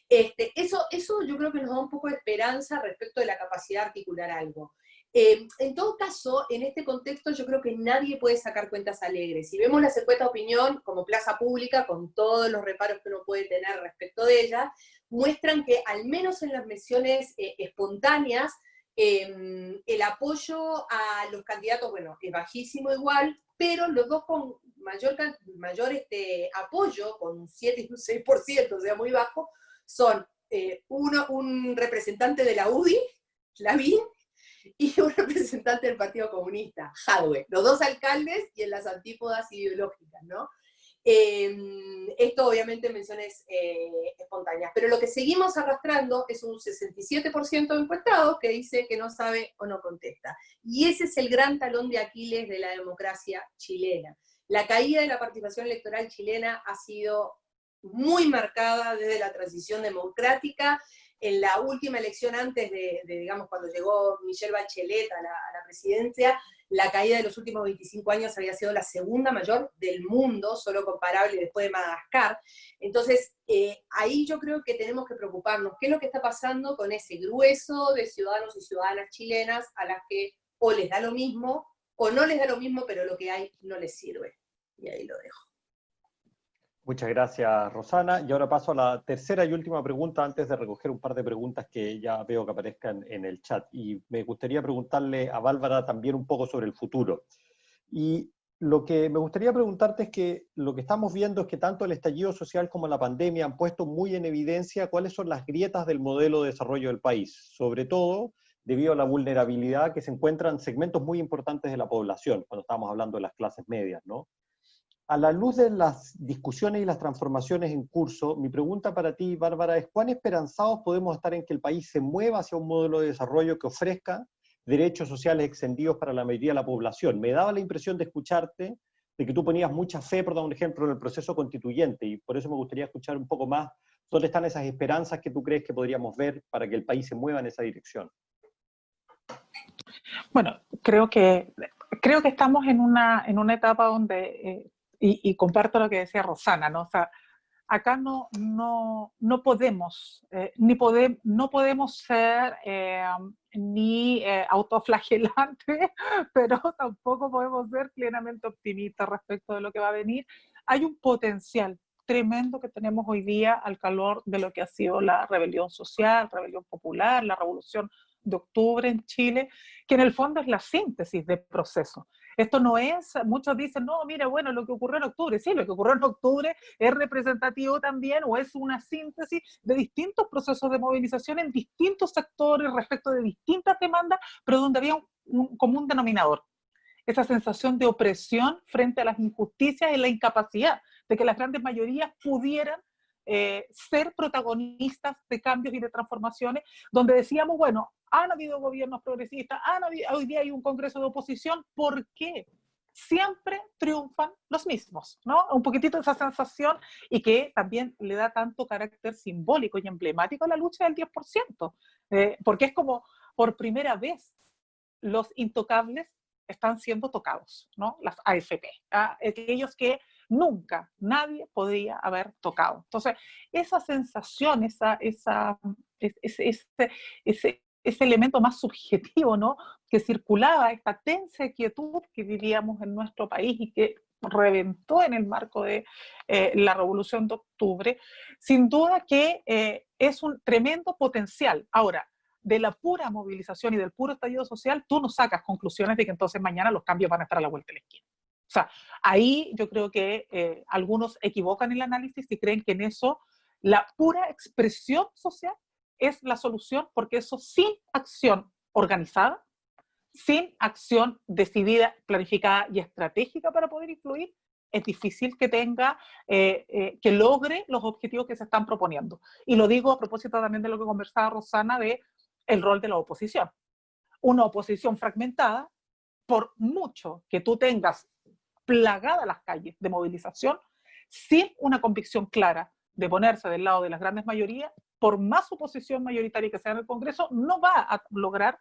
Eso yo creo que nos da un poco de esperanza respecto de la capacidad de articular algo. En todo caso, en este contexto yo creo que nadie puede sacar cuentas alegres. Si vemos las encuestas de opinión como plaza pública, con todos los reparos que uno puede tener respecto de ellas, muestran que al menos en las menciones espontáneas, el apoyo a los candidatos, bueno, es bajísimo igual, pero los dos con mayor apoyo, con un 7 y un 6%, o sea, muy bajo, son un representante de la UDI, Lavín, y un representante del Partido Comunista, Jadwe, los dos alcaldes y en las antípodas ideológicas, ¿no? Esto obviamente en menciones espontáneas, pero lo que seguimos arrastrando es un 67% de encuestados que dice que no sabe o no contesta. Y ese es el gran talón de Aquiles de la democracia chilena. La caída de la participación electoral chilena ha sido muy marcada desde la transición democrática. En la última elección antes digamos, cuando llegó Michelle Bachelet a la presidencia, la caída de los últimos 25 años había sido la segunda mayor del mundo, solo comparable después de Madagascar. Entonces, ahí yo creo que tenemos que preocuparnos. ¿Qué es lo que está pasando con ese grueso de ciudadanos y ciudadanas chilenas a las que o les da lo mismo, o no les da lo mismo, pero lo que hay no les sirve? Y ahí lo dejo. Muchas gracias, Rosana. Y ahora paso a la tercera y última pregunta antes de recoger un par de preguntas que ya veo que aparezcan en el chat. Y me gustaría preguntarle a Bárbara también un poco sobre el futuro. Y lo que me gustaría preguntarte es que lo que estamos viendo es que tanto el estallido social como la pandemia han puesto muy en evidencia cuáles son las grietas del modelo de desarrollo del país, sobre todo debido a la vulnerabilidad que se encuentran segmentos muy importantes de la población, cuando estamos hablando de las clases medias, ¿no? A la luz de las discusiones y las transformaciones en curso, mi pregunta para ti, Bárbara, es ¿cuán esperanzados podemos estar en que el país se mueva hacia un modelo de desarrollo que ofrezca derechos sociales extendidos para la mayoría de la población? Me daba la impresión de escucharte de que tú ponías mucha fe, por dar un ejemplo, en el proceso constituyente, y por eso me gustaría escuchar un poco más dónde están esas esperanzas que tú crees que podríamos ver para que el país se mueva en esa dirección. Bueno, creo que estamos en una etapa donde... Y comparto lo que decía Rosana, ¿no? O sea, acá no podemos, no podemos ser ni autoflagelantes, pero tampoco podemos ser plenamente optimistas respecto de lo que va a venir. Hay un potencial tremendo que tenemos hoy día al calor de lo que ha sido la rebelión social, rebelión popular, la revolución de octubre en Chile, que en el fondo es la síntesis del proceso. Esto no es, muchos dicen, no, mira, bueno, lo que ocurrió en octubre, sí, lo que ocurrió en octubre es representativo también, o es una síntesis de distintos procesos de movilización en distintos sectores respecto de distintas demandas, pero donde había un común denominador. Esa sensación de opresión frente a las injusticias y la incapacidad de que las grandes mayorías pudieran ser protagonistas de cambios y de transformaciones, donde decíamos, bueno, han habido gobiernos progresistas, hoy día hay un congreso de oposición, ¿por qué? Siempre triunfan los mismos, ¿no? Un poquitito esa sensación, y que también le da tanto carácter simbólico y emblemático a la lucha del 10%, porque es como por primera vez los intocables están siendo tocados, ¿no? Las AFP, aquellos que nunca nadie podía haber tocado. Entonces, esa sensación, ese elemento más subjetivo, ¿no? Que circulaba, esta tensa quietud que vivíamos en nuestro país y que reventó en el marco de la Revolución de Octubre, sin duda que es un tremendo potencial. Ahora, de la pura movilización y del puro estallido social, tú no sacas conclusiones de que entonces mañana los cambios van a estar a la vuelta de la esquina. O sea, ahí yo creo que algunos equivocan el análisis y creen que en eso la pura expresión social es la solución, porque eso sin acción organizada, sin acción decidida, planificada y estratégica para poder influir, es difícil que tenga, que logre los objetivos que se están proponiendo. Y lo digo a propósito también de lo que conversaba Rosana de el rol de la oposición. Una oposición fragmentada, por mucho que tú tengas plagada las calles de movilización, sin una convicción clara de ponerse del lado de las grandes mayorías, por más oposición mayoritaria que sea en el Congreso, no va a lograr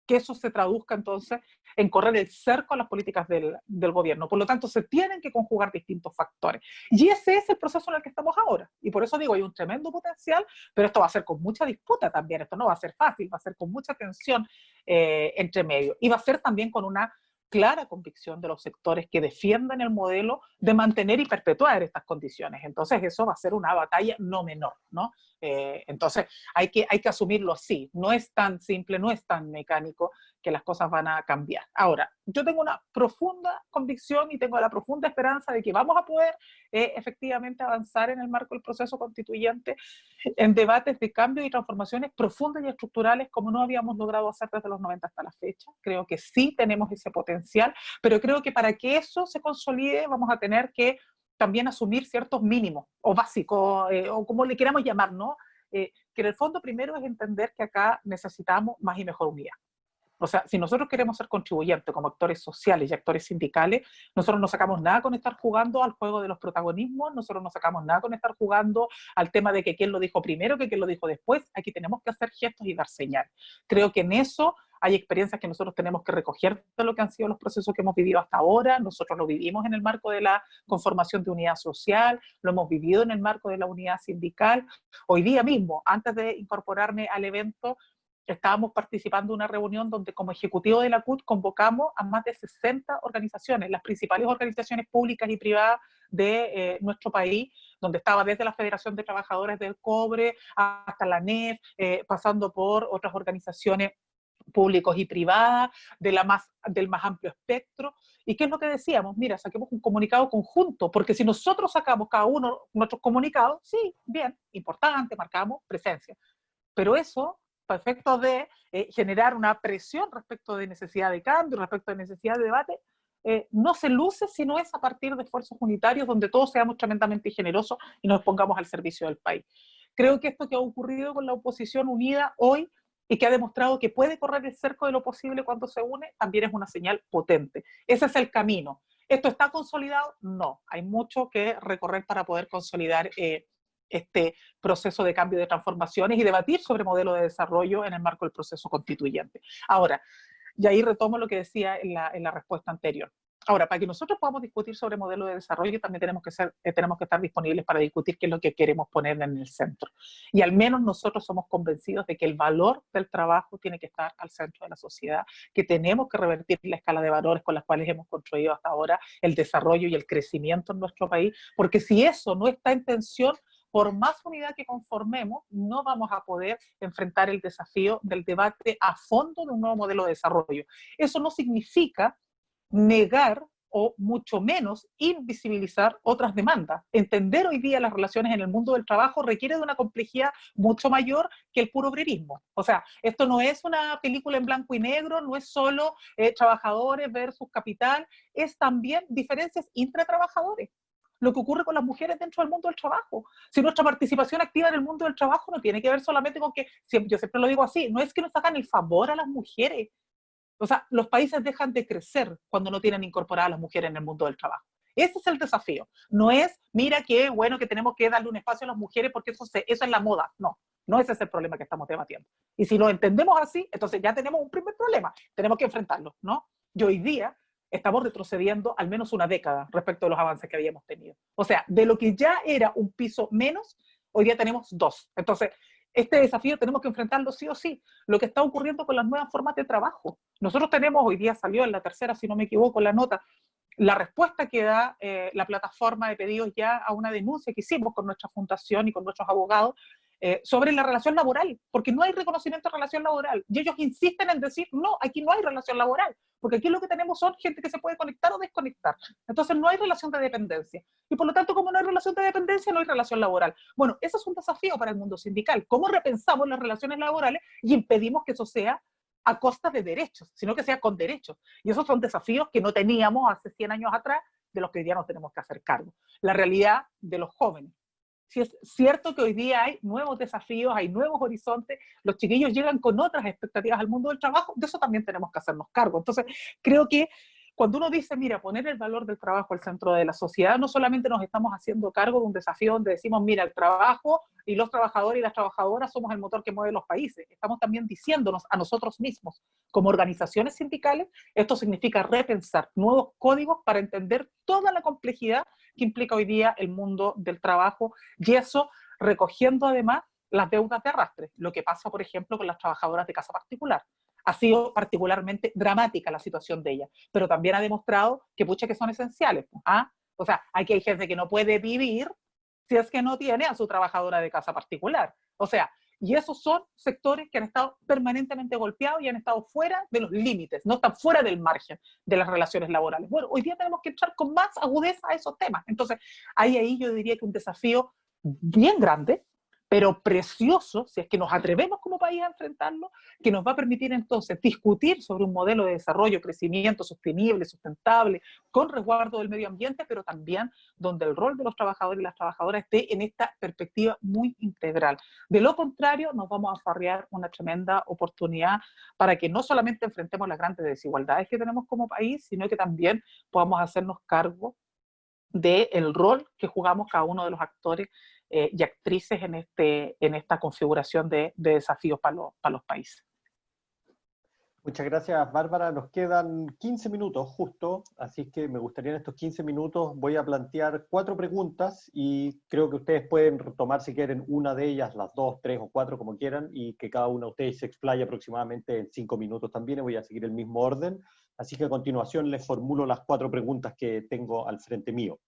que eso se traduzca entonces en correr el cerco a las políticas del gobierno. Por lo tanto, se tienen que conjugar distintos factores. Y ese es el proceso en el que estamos ahora. Y por eso digo, hay un tremendo potencial, pero esto va a ser con mucha disputa también. Esto no va a ser fácil, va a ser con mucha tensión entre medio. Y va a ser también con una clara convicción de los sectores que defiendan el modelo de mantener y perpetuar estas condiciones. Entonces eso va a ser una batalla no menor, ¿no? Entonces hay que asumirlo así. No es tan simple, no es tan mecánico que las cosas van a cambiar. Ahora, yo tengo una profunda convicción y tengo la profunda esperanza de que vamos a poder efectivamente avanzar en el marco del proceso constituyente en debates de cambio y transformaciones profundas y estructurales como no habíamos logrado hacer desde los 90 hasta la fecha. Creo que sí tenemos ese potencial, pero creo que para que eso se consolide vamos a tener que también asumir ciertos mínimos o básicos, o como le queramos llamar, ¿no? Que en el fondo primero es entender que acá necesitamos más y mejor unidad. O sea, si nosotros queremos ser contribuyentes como actores sociales y actores sindicales, nosotros no sacamos nada con estar jugando al juego de los protagonismos, nosotros no sacamos nada con estar jugando al tema de que quién lo dijo primero, que quién lo dijo después. Aquí tenemos que hacer gestos y dar señales. Creo que en eso hay experiencias que nosotros tenemos que recoger de lo que han sido los procesos que hemos vivido hasta ahora. Nosotros lo vivimos en el marco de la conformación de unidad social, lo hemos vivido en el marco de la unidad sindical. Hoy día mismo, antes de incorporarme al evento, estábamos participando en una reunión donde como ejecutivo de la CUT convocamos a más de 60 organizaciones, las principales organizaciones públicas y privadas de nuestro país, donde estaba desde la Federación de Trabajadores del Cobre hasta la NEF, pasando por otras organizaciones públicos y privadas, del más amplio espectro. ¿Y qué es lo que decíamos? Mira, saquemos un comunicado conjunto, porque si nosotros sacamos cada uno nuestros comunicados, sí, bien, importante, marcamos presencia. Pero eso, para efectos de generar una presión respecto de necesidad de cambio, respecto de necesidad de debate, no se luce si no es a partir de esfuerzos unitarios donde todos seamos tremendamente generosos y nos pongamos al servicio del país. Creo que esto que ha ocurrido con la oposición unida hoy y que ha demostrado que puede correr el cerco de lo posible cuando se une, también es una señal potente. Ese es el camino. ¿Esto está consolidado? No. Hay mucho que recorrer para poder consolidar este proceso de cambio de transformaciones y debatir sobre modelos de desarrollo en el marco del proceso constituyente. Ahora, y ahí retomo lo que decía en la respuesta anterior. Ahora, para que nosotros podamos discutir sobre modelo de desarrollo, también tenemos que estar disponibles para discutir qué es lo que queremos poner en el centro. Y al menos nosotros somos convencidos de que el valor del trabajo tiene que estar al centro de la sociedad, que tenemos que revertir la escala de valores con las cuales hemos construido hasta ahora el desarrollo y el crecimiento en nuestro país, porque si eso no está en tensión, por más unidad que conformemos, no vamos a poder enfrentar el desafío del debate a fondo de un nuevo modelo de desarrollo. Eso no significa negar o mucho menos invisibilizar otras demandas. Entender hoy día las relaciones en el mundo del trabajo requiere de una complejidad mucho mayor que el puro obrerismo. O sea, esto no es una película en blanco y negro, no es solo trabajadores versus capital, es también diferencias intratrabajadores. Lo que ocurre con las mujeres dentro del mundo del trabajo. Si nuestra participación activa en el mundo del trabajo no tiene que ver solamente con que, yo siempre lo digo así, no es que nos hagan el favor a las mujeres. O sea, los países dejan de crecer cuando no tienen incorporadas a las mujeres en el mundo del trabajo. Ese es el desafío. No es, mira qué bueno que tenemos que darle un espacio a las mujeres porque eso es la moda. No, no ese es el problema que estamos debatiendo. Y si lo entendemos así, entonces ya tenemos un primer problema. Tenemos que enfrentarlo, ¿no? Y hoy día estamos retrocediendo al menos una década respecto a los avances que habíamos tenido. O sea, de lo que ya era un piso menos, hoy día tenemos 2. Entonces, este desafío tenemos que enfrentarlo sí o sí. Lo que está ocurriendo con las nuevas formas de trabajo. Nosotros tenemos, hoy día salió en la tercera, si no me equivoco, la nota, la respuesta que da la plataforma de pedidos ya a una denuncia que hicimos con nuestra fundación y con nuestros abogados sobre la relación laboral, porque no hay reconocimiento de relación laboral. Y ellos insisten en decir, no, aquí no hay relación laboral, porque aquí lo que tenemos son gente que se puede conectar o desconectar. Entonces no hay relación de dependencia. Y por lo tanto, como no hay relación de dependencia, no hay relación laboral. Bueno, ese es un desafío para el mundo sindical. ¿Cómo repensamos las relaciones laborales y impedimos que eso sea a costa de derechos, sino que sea con derechos? Y esos son desafíos que no teníamos hace 100 años atrás, de los que hoy día nos tenemos que hacer cargo. La realidad de los jóvenes. Si es cierto que hoy día hay nuevos desafíos, hay nuevos horizontes, los chiquillos llegan con otras expectativas al mundo del trabajo, de eso también tenemos que hacernos cargo. Entonces, creo que cuando uno dice, mira, poner el valor del trabajo al centro de la sociedad, no solamente nos estamos haciendo cargo de un desafío donde decimos, mira, el trabajo y los trabajadores y las trabajadoras somos el motor que mueve los países. Estamos también diciéndonos a nosotros mismos, como organizaciones sindicales, esto significa repensar nuevos códigos para entender toda la complejidad que implica hoy día el mundo del trabajo, y eso recogiendo además las deudas de arrastre, lo que pasa, por ejemplo, con las trabajadoras de casa particular. Ha sido particularmente dramática la situación de ellas, pero también ha demostrado que pucha que son esenciales. ¿Ah? O sea, aquí hay gente que no puede vivir si es que no tiene a su trabajadora de casa particular. O sea, y esos son sectores que han estado permanentemente golpeados y han estado fuera de los límites, no están fuera del margen de las relaciones laborales. Bueno, hoy día tenemos que entrar con más agudeza a esos temas. Entonces, ahí yo diría que un desafío bien grande, pero precioso, si es que nos atrevemos como país a enfrentarlo, que nos va a permitir entonces discutir sobre un modelo de desarrollo, crecimiento sostenible, sustentable, con resguardo del medio ambiente, pero también donde el rol de los trabajadores y las trabajadoras esté en esta perspectiva muy integral. De lo contrario, nos vamos a farrear una tremenda oportunidad para que no solamente enfrentemos las grandes desigualdades que tenemos como país, sino que también podamos hacernos cargo del rol que jugamos cada uno de los actores y actrices en esta configuración de desafíos para los países. Muchas gracias, Bárbara. Nos quedan 15 minutos justo, así que me gustaría en estos 15 minutos voy a plantear 4 preguntas y creo que ustedes pueden retomar si quieren una de ellas, las 2, 3 o 4 como quieran, y que cada uno de ustedes se explaye aproximadamente en 5 minutos también, y voy a seguir el mismo orden. Así que a continuación les formulo las 4 preguntas que tengo al frente mío.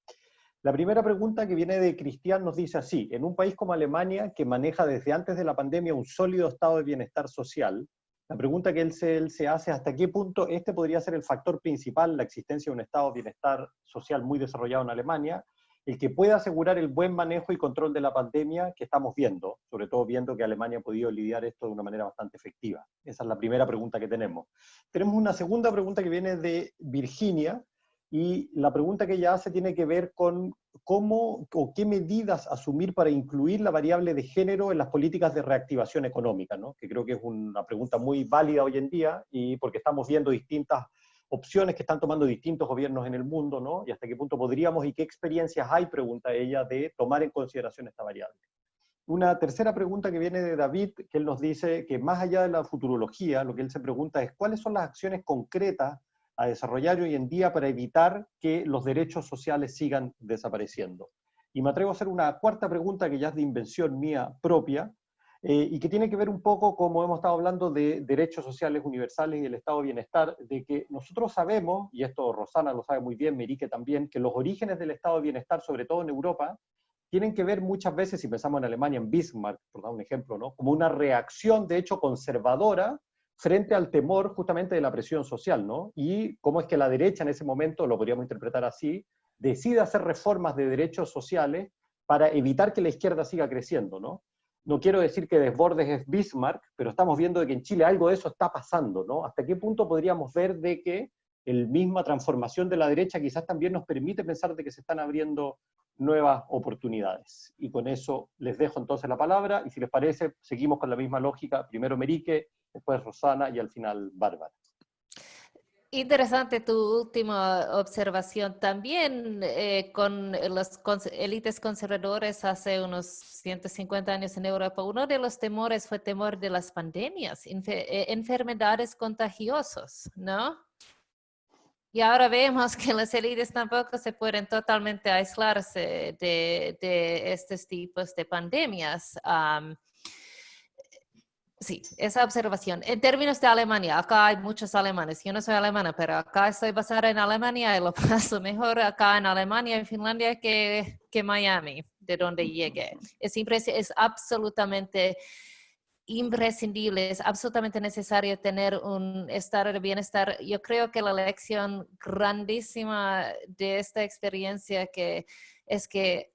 La primera pregunta, que viene de Cristian, nos dice así: en un país como Alemania, que maneja desde antes de la pandemia un sólido estado de bienestar social, la pregunta que él se hace: ¿hasta qué punto este podría ser el factor principal, la existencia de un estado de bienestar social muy desarrollado en Alemania, el que pueda asegurar el buen manejo y control de la pandemia que estamos viendo, sobre todo viendo que Alemania ha podido lidiar esto de una manera bastante efectiva? Esa es la primera pregunta que tenemos. Tenemos una segunda pregunta que viene de Virginia, y la pregunta que ella hace tiene que ver con cómo o qué medidas asumir para incluir la variable de género en las políticas de reactivación económica, ¿no? Que creo que es una pregunta muy válida hoy en día, y porque estamos viendo distintas opciones que están tomando distintos gobiernos en el mundo, ¿no? Y hasta qué punto podríamos y qué experiencias hay, pregunta ella, de tomar en consideración esta variable. Una tercera pregunta que viene de David, que él nos dice que más allá de la futurología, lo que él se pregunta es cuáles son las acciones concretas a desarrollar hoy en día para evitar que los derechos sociales sigan desapareciendo? Y me atrevo a hacer una cuarta pregunta que ya es de invención mía propia, y que tiene que ver un poco, como hemos estado hablando, de derechos sociales universales y el estado de bienestar, de que nosotros sabemos, y esto Rosana lo sabe muy bien, Merique también, que los orígenes del estado de bienestar, sobre todo en Europa, tienen que ver muchas veces, si pensamos en Alemania, en Bismarck, por dar un ejemplo, ¿no?, como una reacción, de hecho, conservadora frente al temor justamente de la presión social, ¿no? Y cómo es que la derecha en ese momento, lo podríamos interpretar así, decide hacer reformas de derechos sociales para evitar que la izquierda siga creciendo, ¿no? No quiero decir que Desbordes es Bismarck, pero estamos viendo de que en Chile algo de eso está pasando, ¿no? ¿Hasta qué punto podríamos ver de que la misma transformación de la derecha quizás también nos permite pensar de que se están abriendo nuevas oportunidades? Y con eso les dejo entonces la palabra, y si les parece, seguimos con la misma lógica, primero Merique, después Rosana y al final Bárbara. Interesante tu última observación. También con las élites conservadores hace unos 150 años en Europa, uno de los temores fue temor de las pandemias, enfermedades contagiosas, ¿no? Y ahora vemos que las élites tampoco se pueden totalmente aislarse de estos tipos de pandemias. Sí, esa observación. En términos de Alemania, acá hay muchos alemanes. Yo no soy alemana, pero acá estoy basada en Alemania y lo paso mejor acá en Alemania, en Finlandia, que Miami, de donde llegué. Es absolutamente imprescindible, es absolutamente necesario tener un estado de bienestar. Yo creo que la lección grandísima de esta experiencia es que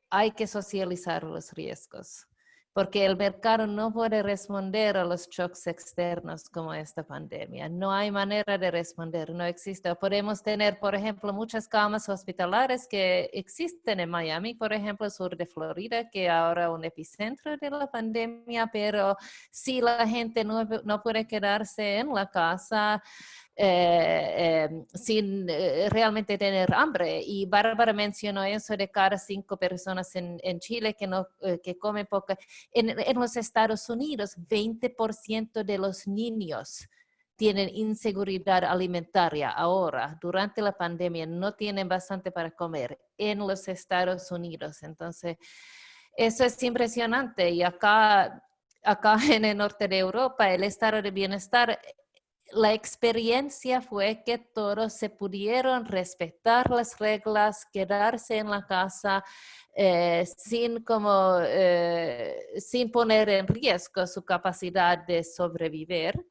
hay que socializar los riesgos, porque el mercado no puede responder a los shocks externos como esta pandemia. No hay manera de responder, no existe. Podemos tener, por ejemplo, muchas camas hospitalarias que existen en Miami, por ejemplo, sur de Florida, que ahora es un epicentro de la pandemia, pero si la gente no puede quedarse en la casa, sin realmente tener hambre. Y Bárbara mencionó eso de cada 5 personas en Chile que comen poco. En los Estados Unidos, 20% de los niños tienen inseguridad alimentaria ahora. Durante la pandemia no tienen bastante para comer en los Estados Unidos. Entonces, eso es impresionante. Y acá en el norte de Europa, el estado de bienestar, la experiencia fue que todos se pudieron respetar las reglas, quedarse en la casa sin poner en riesgo su capacidad de sobrevivir.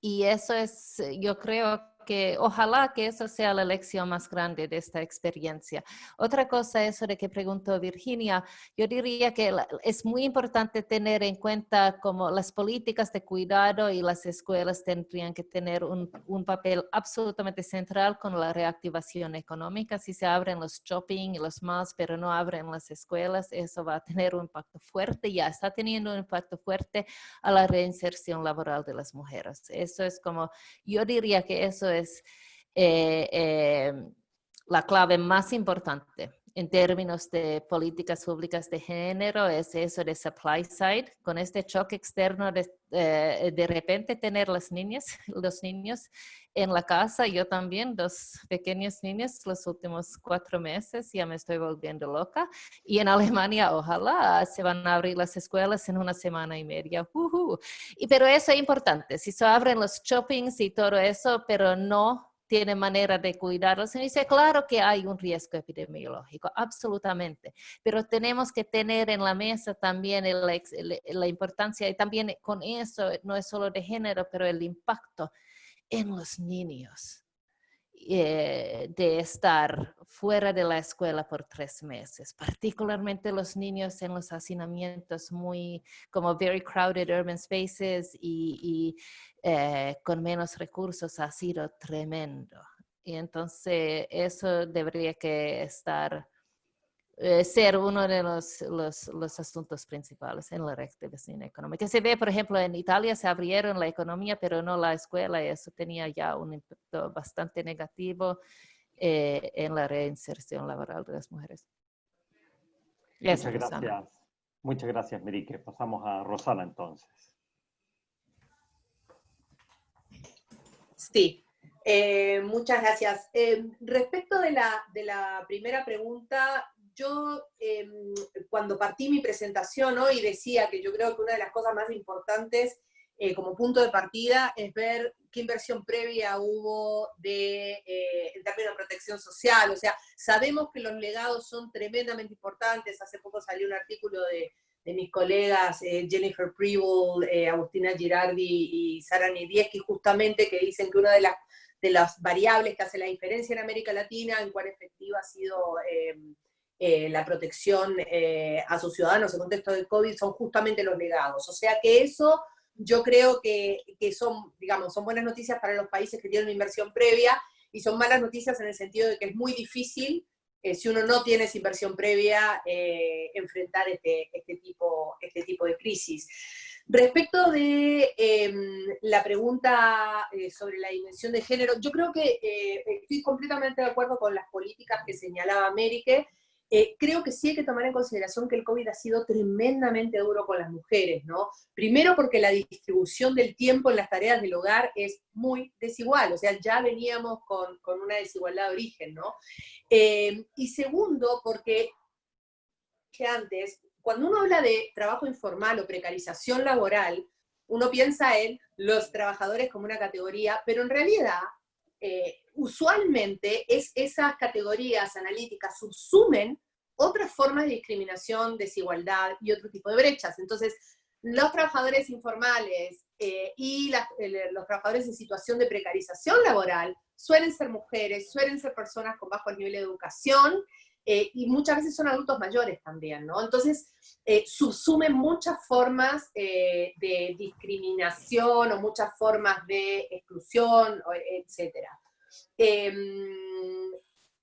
Y eso es, yo creo que ojalá que eso sea la lección más grande de esta experiencia. Otra cosa, eso de que preguntó Virginia, yo diría que es muy importante tener en cuenta como las políticas de cuidado, y las escuelas tendrían que tener un papel absolutamente central con la reactivación económica. Si se abren los shopping y los malls, pero no abren las escuelas, eso va a tener un impacto fuerte, ya está teniendo un impacto fuerte a la reinserción laboral de las mujeres. Eso es como, yo diría que eso es la clave más importante en términos de políticas públicas de género, es eso de supply side, con este choque externo de repente tener los niños en la casa. Yo también, 2 pequeños niños los últimos 4 meses, ya me estoy volviendo loca. Y en Alemania, ojalá, se van a abrir las escuelas en 1 semana y media. Pero eso es importante, si se abren los shoppings y todo eso, pero no tiene manera de cuidarlos. Y dice, claro que hay un riesgo epidemiológico, absolutamente, pero tenemos que tener en la mesa también la importancia, y también con eso, no es solo de género, pero el impacto en los niños de estar fuera de la escuela por 3 meses, particularmente los niños en los hacinamientos muy como very crowded urban spaces y con menos recursos, ha sido tremendo. Y entonces eso debería que ser uno de los asuntos principales en la reactivación económica. Se ve, por ejemplo, en Italia se abrieron la economía, pero no la escuela, y eso tenía ya un impacto bastante negativo en la reinserción laboral de las mujeres. Muchas gracias. Muchas gracias, Merique. Pasamos a Rosana entonces. Sí. Muchas gracias. Respecto de la primera pregunta, yo cuando partí mi presentación hoy decía que yo creo que una de las cosas más importantes como punto de partida es ver qué inversión previa hubo en términos de protección social. O sea, sabemos que los legados son tremendamente importantes. Hace poco salió un artículo de mis colegas Jennifer Preble, Agustina Girardi y Sara Niedieski, justamente, que dicen que una de las variables que hace la diferencia en América Latina en cuán efectiva ha sido la protección a sus ciudadanos en contexto de COVID son justamente los legados. O sea que eso yo creo que son, digamos, son buenas noticias para los países que tienen una inversión previa, y son malas noticias en el sentido de que es muy difícil, si uno no tiene esa inversión previa, enfrentar este tipo de crisis. Respecto de la pregunta sobre la dimensión de género, yo creo que estoy completamente de acuerdo con las políticas que señalaba Mérike. Creo que sí hay que tomar en consideración que el COVID ha sido tremendamente duro con las mujeres, ¿no? Primero porque la distribución del tiempo en las tareas del hogar es muy desigual, o sea, ya veníamos con una desigualdad de origen, ¿no? Y segundo, porque antes, cuando uno habla de trabajo informal o precarización laboral, uno piensa en los trabajadores como una categoría, pero en realidad, usualmente esas categorías analíticas subsumen otras formas de discriminación, desigualdad y otro tipo de brechas. Entonces, los trabajadores informales y los trabajadores en situación de precarización laboral suelen ser mujeres, suelen ser personas con bajo nivel de educación, y muchas veces son adultos mayores también, ¿no? Entonces, subsumen muchas formas de discriminación o muchas formas de exclusión, etc.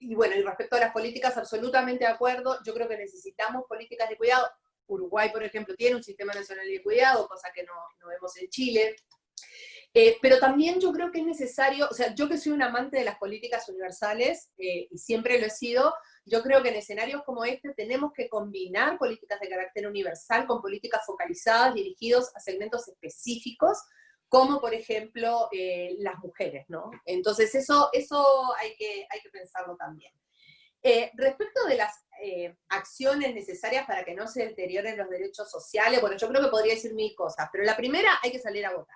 Y bueno, y respecto a las políticas, absolutamente de acuerdo. Yo creo que necesitamos políticas de cuidado. Uruguay, por ejemplo, tiene un sistema nacional de cuidado, cosa que no vemos en Chile. Pero también yo creo que es necesario, o sea, yo que soy un amante de las políticas universales, y siempre lo he sido, yo creo que en escenarios como este tenemos que combinar políticas de carácter universal con políticas focalizadas, dirigidas a segmentos específicos, como por ejemplo las mujeres, ¿no? Entonces eso hay que pensarlo también. Respecto de las acciones necesarias para que no se deterioren los derechos sociales, bueno, yo creo que podría decir mil cosas, pero la primera, hay que salir a votar.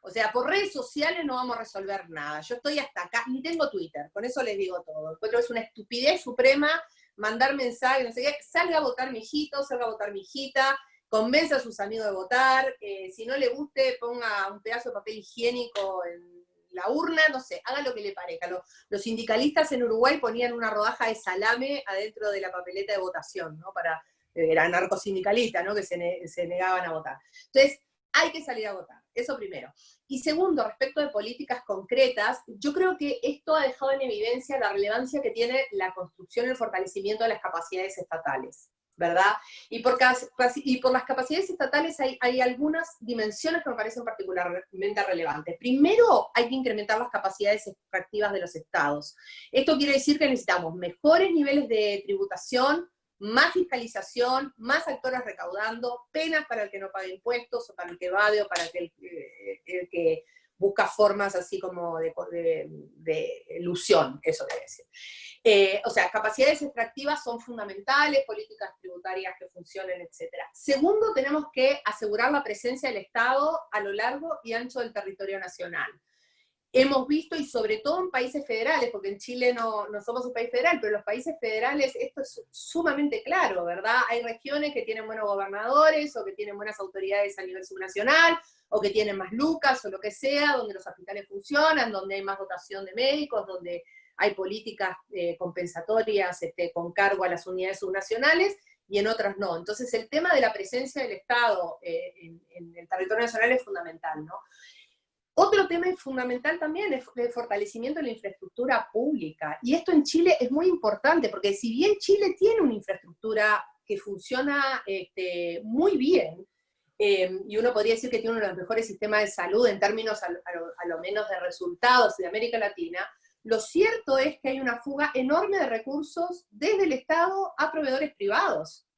O sea, por redes sociales no vamos a resolver nada. Yo estoy hasta acá, ni tengo Twitter, con eso les digo todo. Encuentro que es una estupidez suprema mandar mensajes, no sé qué, salga a votar mi hijito, salga a votar mi hijita, convence a sus amigos de votar, si no le guste, ponga un pedazo de papel higiénico en la urna, no sé, haga lo que le parezca. Los sindicalistas en Uruguay ponían una rodaja de salame adentro de la papeleta de votación, ¿no? Eran narcosindicalistas, ¿no? Que se negaban a votar. Entonces, hay que salir a votar, eso primero. Y segundo, respecto de políticas concretas, yo creo que esto ha dejado en evidencia la relevancia que tiene la construcción y el fortalecimiento de las capacidades estatales, ¿verdad? Y por las capacidades estatales hay algunas dimensiones que me parecen particularmente relevantes. Primero, hay que incrementar las capacidades extractivas de los estados. Esto quiere decir que necesitamos mejores niveles de tributación, más fiscalización, más actores recaudando, penas para el que no paga impuestos, o para el que evade, o para el que busca formas así como de ilusión, eso debe decir. O sea, capacidades extractivas son fundamentales, políticas tributarias que funcionen, etc. Segundo, tenemos que asegurar la presencia del Estado a lo largo y ancho del territorio nacional. Hemos visto, y sobre todo en países federales, porque en Chile no somos un país federal, pero en los países federales esto es sumamente claro, ¿verdad? Hay regiones que tienen buenos gobernadores, o que tienen buenas autoridades a nivel subnacional, o que tienen más lucas, o lo que sea, donde los hospitales funcionan, donde hay más dotación de médicos, donde hay políticas compensatorias con cargo a las unidades subnacionales, y en otras no. Entonces el tema de la presencia del Estado en el territorio nacional es fundamental, ¿no? Otro tema fundamental también es el fortalecimiento de la infraestructura pública. Y esto en Chile es muy importante, porque si bien Chile tiene una infraestructura que funciona muy bien, y uno podría decir que tiene uno de los mejores sistemas de salud en términos a lo menos de resultados de América Latina, lo cierto es que hay una fuga enorme de recursos desde el Estado a proveedores privados,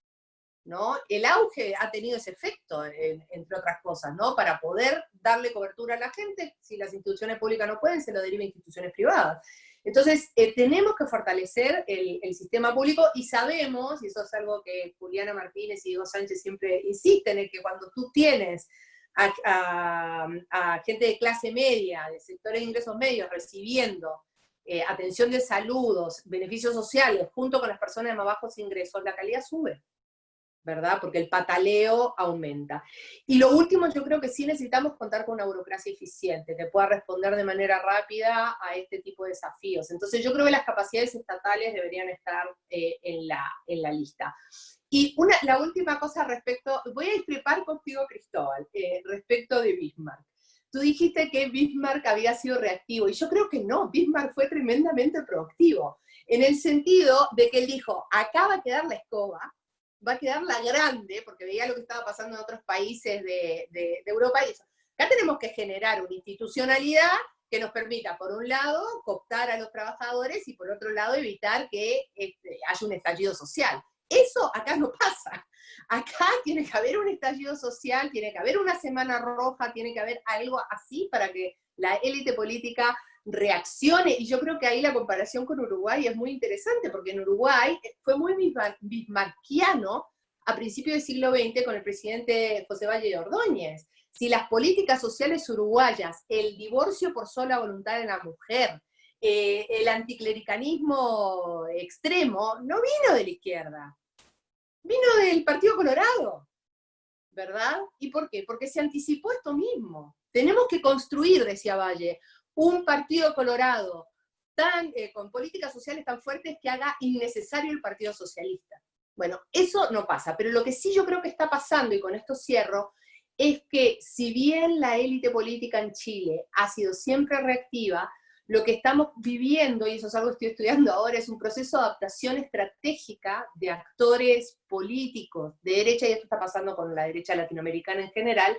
¿no? El auge ha tenido ese efecto, entre otras cosas, ¿no? Para poder darle cobertura a la gente, si las instituciones públicas no pueden, se lo deriva a instituciones privadas. Entonces, tenemos que fortalecer el sistema público y sabemos, y eso es algo que Juliana Martínez y Diego Sánchez siempre insisten, en que cuando tú tienes a gente de clase media, de sectores de ingresos medios, recibiendo atención de saludos, beneficios sociales, junto con las personas de más bajos ingresos, la calidad sube, ¿verdad? Porque el pataleo aumenta. Y lo último, yo creo que sí necesitamos contar con una burocracia eficiente, que pueda responder de manera rápida a este tipo de desafíos. Entonces yo creo que las capacidades estatales deberían estar en la lista. Y la última cosa respecto, voy a discrepar contigo, Cristóbal, respecto de Bismarck. Tú dijiste que Bismarck había sido reactivo, y yo creo que no, Bismarck fue tremendamente proactivo, en el sentido de que él dijo, acá va a quedar la escoba, va a quedar la grande, porque veía lo que estaba pasando en otros países de Europa, y eso. Acá tenemos que generar una institucionalidad que nos permita, por un lado, cooptar a los trabajadores, y por otro lado, evitar que haya un estallido social. Eso acá no pasa. Acá tiene que haber un estallido social, tiene que haber una semana roja, tiene que haber algo así para que la élite política reaccione, y yo creo que ahí la comparación con Uruguay es muy interesante, porque en Uruguay fue muy bismarckiano a principios del siglo XX con el presidente José Valle de Ordóñez. Si las políticas sociales uruguayas, el divorcio por sola voluntad de la mujer, el anticlericanismo extremo, no vino de la izquierda, vino del Partido Colorado, ¿verdad? ¿Y por qué? Porque se anticipó esto mismo. Tenemos que construir, decía Valle, un Partido Colorado con políticas sociales tan fuertes que haga innecesario el Partido Socialista. Bueno, eso no pasa, pero lo que sí yo creo que está pasando, y con esto cierro, es que si bien la élite política en Chile ha sido siempre reactiva, lo que estamos viviendo, y eso es algo que estoy estudiando ahora, es un proceso de adaptación estratégica de actores políticos de derecha, y esto está pasando con la derecha latinoamericana en general,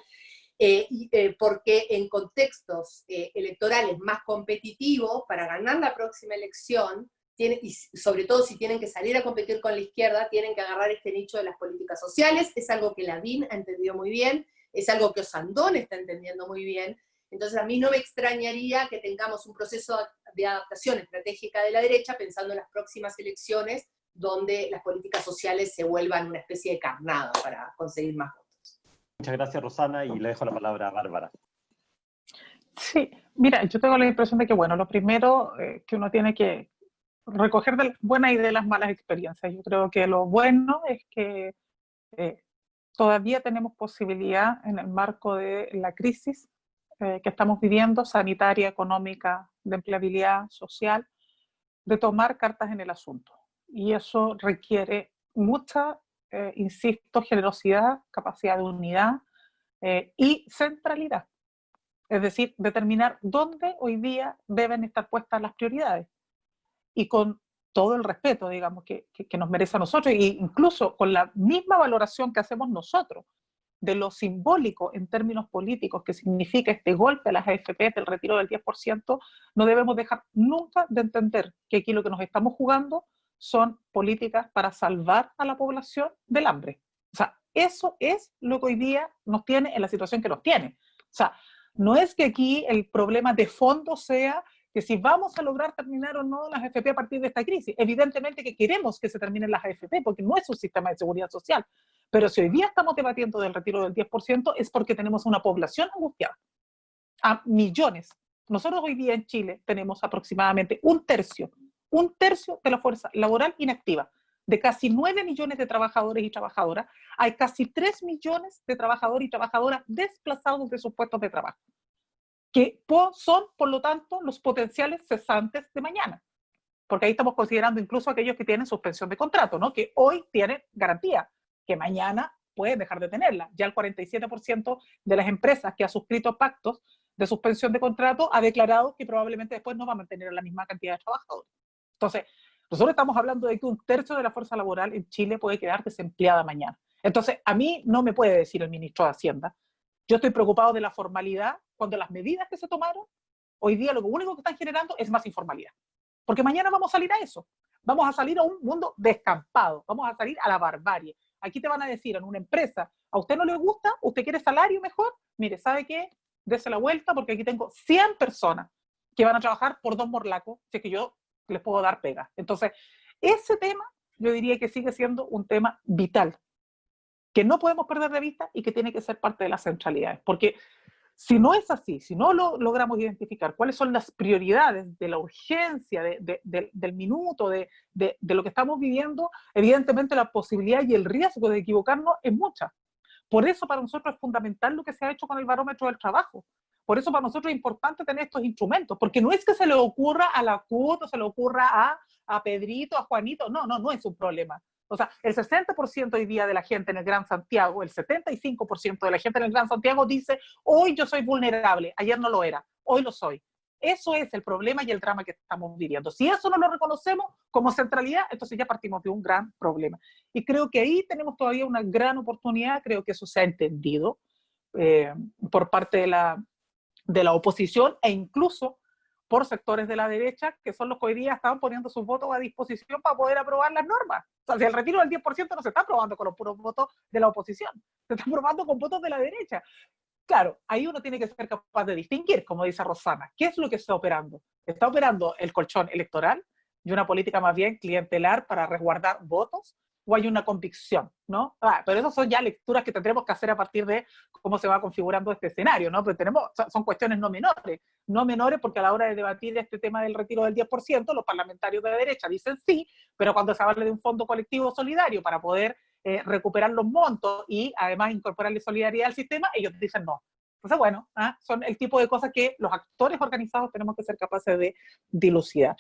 porque en contextos electorales más competitivos, para ganar la próxima elección, y sobre todo si tienen que salir a competir con la izquierda, tienen que agarrar este nicho de las políticas sociales. Es algo que Lavín ha entendido muy bien, es algo que Osandón está entendiendo muy bien. Entonces a mí no me extrañaría que tengamos un proceso de adaptación estratégica de la derecha pensando en las próximas elecciones, donde las políticas sociales se vuelvan una especie de carnada para conseguir más votos. Muchas gracias, Rosana, y le dejo la palabra a Bárbara. Sí, mira, yo tengo la impresión de que, bueno, lo primero que uno tiene que recoger de las buenas y de las malas experiencias. Yo creo que lo bueno es que todavía tenemos posibilidad en el marco de la crisis que estamos viviendo, sanitaria, económica, de empleabilidad social, de tomar cartas en el asunto. Y eso requiere mucha, insisto, generosidad, capacidad de unidad y centralidad. Es decir, determinar dónde hoy día deben estar puestas las prioridades. Y con todo el respeto, digamos, que nos merece a nosotros, e incluso con la misma valoración que hacemos nosotros de lo simbólico en términos políticos que significa este golpe a las AFP del retiro del 10%, no debemos dejar nunca de entender que aquí lo que nos estamos jugando son políticas para salvar a la población del hambre. O sea, eso es lo que hoy día nos tiene en la situación que nos tiene. O sea, no es que aquí el problema de fondo sea que si vamos a lograr terminar o no las AFP a partir de esta crisis. Evidentemente que queremos que se terminen las AFP porque no es un sistema de seguridad social. Pero si hoy día estamos debatiendo del retiro del 10% es porque tenemos una población angustiada. A millones. Nosotros hoy día en Chile tenemos aproximadamente un tercio de la fuerza laboral inactiva. De casi 9 millones de trabajadores y trabajadoras, hay casi 3 millones de trabajadores y trabajadoras desplazados de sus puestos de trabajo, que son, por lo tanto, los potenciales cesantes de mañana. Porque ahí estamos considerando incluso aquellos que tienen suspensión de contrato, ¿no? Que hoy tienen garantía, que mañana pueden dejar de tenerla. Ya el 47% de las empresas que ha suscrito pactos de suspensión de contrato ha declarado que probablemente después no va a mantener la misma cantidad de trabajadores. Entonces, nosotros estamos hablando de que un tercio de la fuerza laboral en Chile puede quedar desempleada mañana. Entonces, a mí no me puede decir el ministro de Hacienda. Yo estoy preocupado de la formalidad cuando las medidas que se tomaron, hoy día lo único que están generando es más informalidad. Porque mañana vamos a salir a eso. Vamos a salir a un mundo descampado. Vamos a salir a la barbarie. Aquí te van a decir en una empresa, ¿a usted no le gusta? ¿Usted quiere salario mejor? Mire, ¿sabe qué? dése la vuelta porque aquí tengo 100 personas que van a trabajar por 2 morlacos, si es que yo les puedo dar pega. Entonces, ese tema yo diría que sigue siendo un tema vital, que no podemos perder de vista y que tiene que ser parte de las centralidades, porque si no es así, si no logramos identificar cuáles son las prioridades de la urgencia, del minuto, de lo que estamos viviendo, evidentemente la posibilidad y el riesgo de equivocarnos es mucha. Por eso para nosotros es fundamental lo que se ha hecho con el barómetro del trabajo. Por eso para nosotros es importante tener estos instrumentos, porque no es que se le ocurra a la CUT o se le ocurra a Pedrito, a Juanito, no es un problema. O sea, el 60% hoy día de la gente en el Gran Santiago, el 75% de la gente en el Gran Santiago dice, hoy yo soy vulnerable, ayer no lo era, hoy lo soy. Eso es el problema y el drama que estamos viviendo. Si eso no lo reconocemos como centralidad, entonces ya partimos de un gran problema. Y creo que ahí tenemos todavía una gran oportunidad, creo que eso se ha entendido por parte de la oposición e incluso por sectores de la derecha, que son los que hoy día están poniendo sus votos a disposición para poder aprobar las normas. O sea, si el retiro del 10% no se está aprobando con los puros votos de la oposición, se está aprobando con votos de la derecha. Claro, ahí uno tiene que ser capaz de distinguir, como dice Rosana, ¿qué es lo que está operando? ¿Está operando el colchón electoral y una política más bien clientelar para resguardar votos? ¿O hay una convicción, ¿no? Pero esas son ya lecturas que tendremos que hacer a partir de cómo se va configurando este escenario, ¿no? Pero son cuestiones no menores porque a la hora de debatir este tema del retiro del 10%, los parlamentarios de derecha dicen sí, pero cuando se habla de un fondo colectivo solidario para poder recuperar los montos y además incorporarle solidaridad al sistema, ellos dicen no. Entonces, bueno, son el tipo de cosas que los actores organizados tenemos que ser capaces de dilucidar.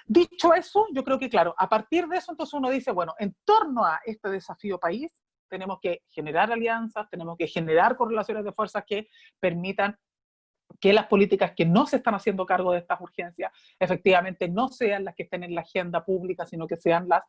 Dicho eso, yo creo que, claro, a partir de eso, entonces uno dice, bueno, en torno a este desafío país, tenemos que generar alianzas, tenemos que generar correlaciones de fuerzas que permitan que las políticas que no se están haciendo cargo de estas urgencias efectivamente no sean las que estén en la agenda pública, sino que sean las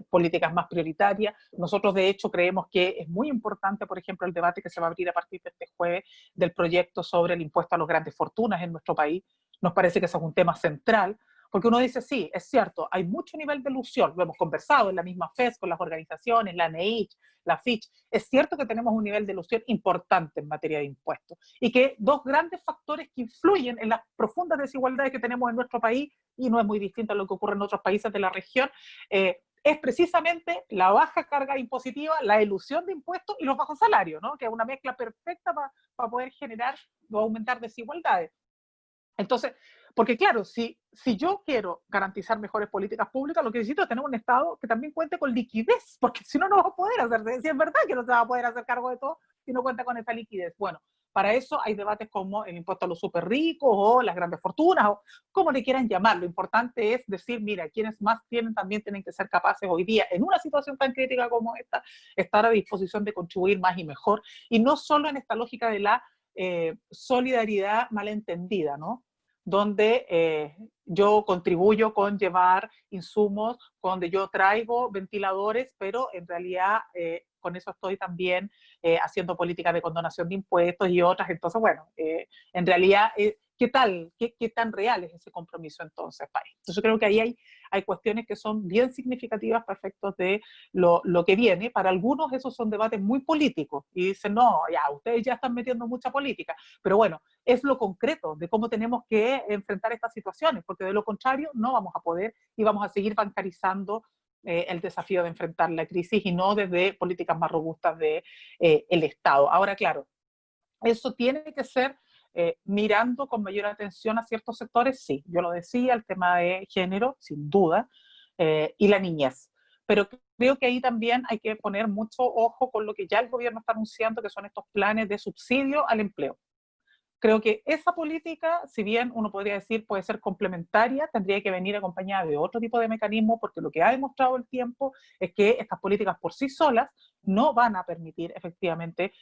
políticas más prioritarias. Nosotros, de hecho, creemos que es muy importante, por ejemplo, el debate que se va a abrir a partir de este jueves del proyecto sobre el impuesto a las grandes fortunas en nuestro país. Nos parece que eso es un tema central, porque uno dice, sí, es cierto, hay mucho nivel de ilusión, lo hemos conversado en la misma FES con las organizaciones, la NEICH, la FICH, es cierto que tenemos un nivel de ilusión importante en materia de impuestos y que dos grandes factores que influyen en las profundas desigualdades que tenemos en nuestro país, y no es muy distinto a lo que ocurre en otros países de la región, es precisamente la baja carga impositiva, la elusión de impuestos y los bajos salarios, ¿no? Que es una mezcla perfecta para poder generar o aumentar desigualdades. Entonces, porque claro, si yo quiero garantizar mejores políticas públicas, lo que necesito es tener un Estado que también cuente con liquidez, porque si no, no va a poder hacer, si es verdad que no se va a poder hacer cargo de todo si no cuenta con esa liquidez. Bueno, para eso hay debates como el impuesto a los súper ricos o las grandes fortunas, o como le quieran llamar. Lo importante es decir, mira, quienes más tienen también tienen que ser capaces hoy día, en una situación tan crítica como esta, estar a disposición de contribuir más y mejor, y no solo en esta lógica de la solidaridad malentendida, ¿no? Donde yo contribuyo con llevar insumos, donde yo traigo ventiladores, pero en realidad con eso estoy también haciendo políticas de condonación de impuestos y otras. Entonces, bueno, en realidad, ¿qué tal? ¿Qué tan real es ese compromiso entonces, país? Entonces, yo creo que ahí hay cuestiones que son bien significativas para efectos de lo que viene. Para algunos esos son debates muy políticos y dicen, no, ya, ustedes ya están metiendo mucha política, pero bueno, es lo concreto de cómo tenemos que enfrentar estas situaciones, porque de lo contrario no vamos a poder y vamos a seguir bancarizando el desafío de enfrentar la crisis y no desde políticas más robustas del Estado. Ahora, claro, eso tiene que ser mirando con mayor atención a ciertos sectores, sí, yo lo decía, el tema de género, sin duda, y la niñez. Pero creo que ahí también hay que poner mucho ojo con lo que ya el gobierno está anunciando, que son estos planes de subsidio al empleo. Creo que esa política, si bien uno podría decir puede ser complementaria, tendría que venir acompañada de otro tipo de mecanismo, porque lo que ha demostrado el tiempo es que estas políticas por sí solas no van a permitir efectivamente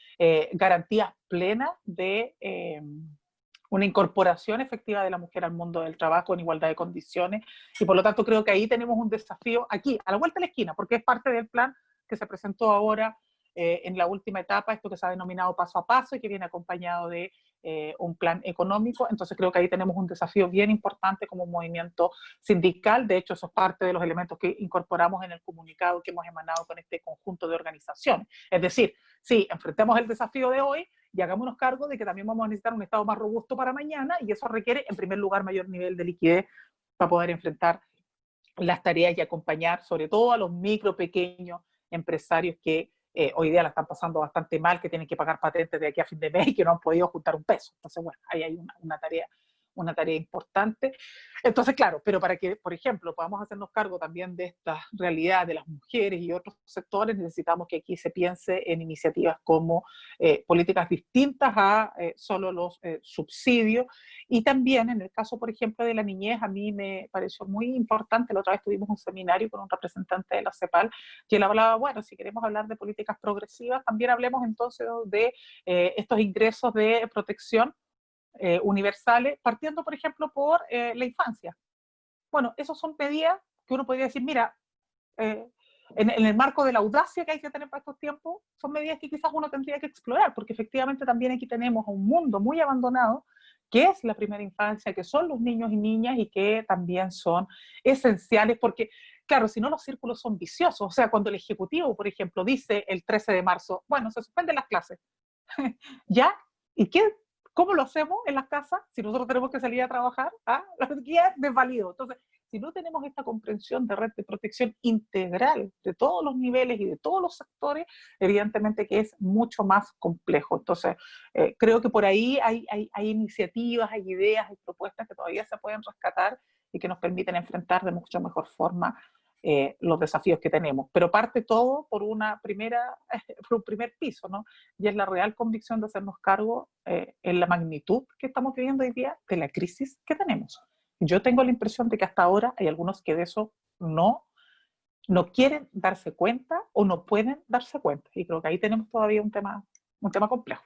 garantías plenas de una incorporación efectiva de la mujer al mundo del trabajo en igualdad de condiciones, y por lo tanto creo que ahí tenemos un desafío aquí, a la vuelta de la esquina, porque es parte del plan que se presentó ahora en la última etapa, esto que se ha denominado paso a paso y que viene acompañado de un plan económico. Entonces creo que ahí tenemos un desafío bien importante como movimiento sindical. De hecho, eso es parte de los elementos que incorporamos en el comunicado que hemos emanado con este conjunto de organizaciones. Es decir, sí, enfrentemos el desafío de hoy y hagámonos cargo de que también vamos a necesitar un Estado más robusto para mañana, y eso requiere, en primer lugar, mayor nivel de liquidez para poder enfrentar las tareas y acompañar sobre todo a los micro, pequeños empresarios que hoy día la están pasando bastante mal, que tienen que pagar patentes de aquí a fin de mes y que no han podido juntar un peso. Entonces, bueno, ahí hay una tarea importante. Entonces, claro, pero para que, por ejemplo, podamos hacernos cargo también de esta realidad de las mujeres y otros sectores, necesitamos que aquí se piense en iniciativas como políticas distintas a solo los subsidios, y también en el caso, por ejemplo, de la niñez, a mí me pareció muy importante, la otra vez tuvimos un seminario con un representante de la CEPAL, que él hablaba, bueno, si queremos hablar de políticas progresivas, también hablemos entonces de estos ingresos de protección universales, partiendo, por ejemplo, por la infancia. Bueno, esas son medidas que uno podría decir, mira, en el marco de la audacia que hay que tener para estos tiempos, son medidas que quizás uno tendría que explorar, porque efectivamente también aquí tenemos un mundo muy abandonado, que es la primera infancia, que son los niños y niñas, y que también son esenciales, porque, claro, si no los círculos son viciosos. O sea, cuando el Ejecutivo, por ejemplo, dice el 13 de marzo, bueno, se suspenden las clases, ¿ya? ¿Y cómo lo hacemos en las casas si nosotros tenemos que salir a trabajar? ¿Ah? Ya es desvalido. Entonces, si no tenemos esta comprensión de red de protección integral de todos los niveles y de todos los sectores, evidentemente que es mucho más complejo. Entonces, creo que por ahí hay iniciativas, hay ideas, hay propuestas que todavía se pueden rescatar y que nos permiten enfrentar de mucho mejor forma los desafíos que tenemos. Pero parte todo por un primer piso, ¿no? Y es la real convicción de hacernos cargo en la magnitud que estamos viviendo hoy día de la crisis que tenemos. Yo tengo la impresión de que hasta ahora hay algunos que de eso no quieren darse cuenta o no pueden darse cuenta. Y creo que ahí tenemos todavía un tema complejo.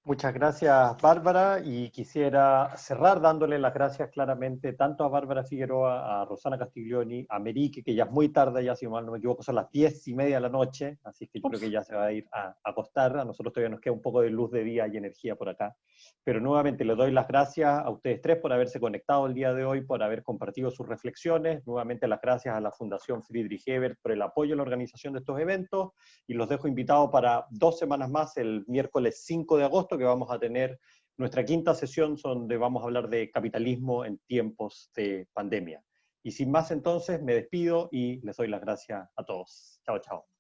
Muchas gracias, Bárbara, y quisiera cerrar dándole las gracias claramente tanto a Bárbara Figueroa, a Rosana Castiglioni, a Merique, que ya es muy tarde, ya si mal no me equivoco son las 10:30 de la noche, así que yo creo que ya se va a ir a acostar. A nosotros todavía nos queda un poco de luz de día y energía por acá. Pero nuevamente les doy las gracias a ustedes tres por haberse conectado el día de hoy, por haber compartido sus reflexiones. Nuevamente las gracias a la Fundación Friedrich Ebert por el apoyo en la organización de estos eventos, y los dejo invitados para 2 semanas más, el miércoles 5 de agosto, que vamos a tener nuestra quinta sesión donde vamos a hablar de capitalismo en tiempos de pandemia. Y sin más entonces, me despido y les doy las gracias a todos. Chao, chao.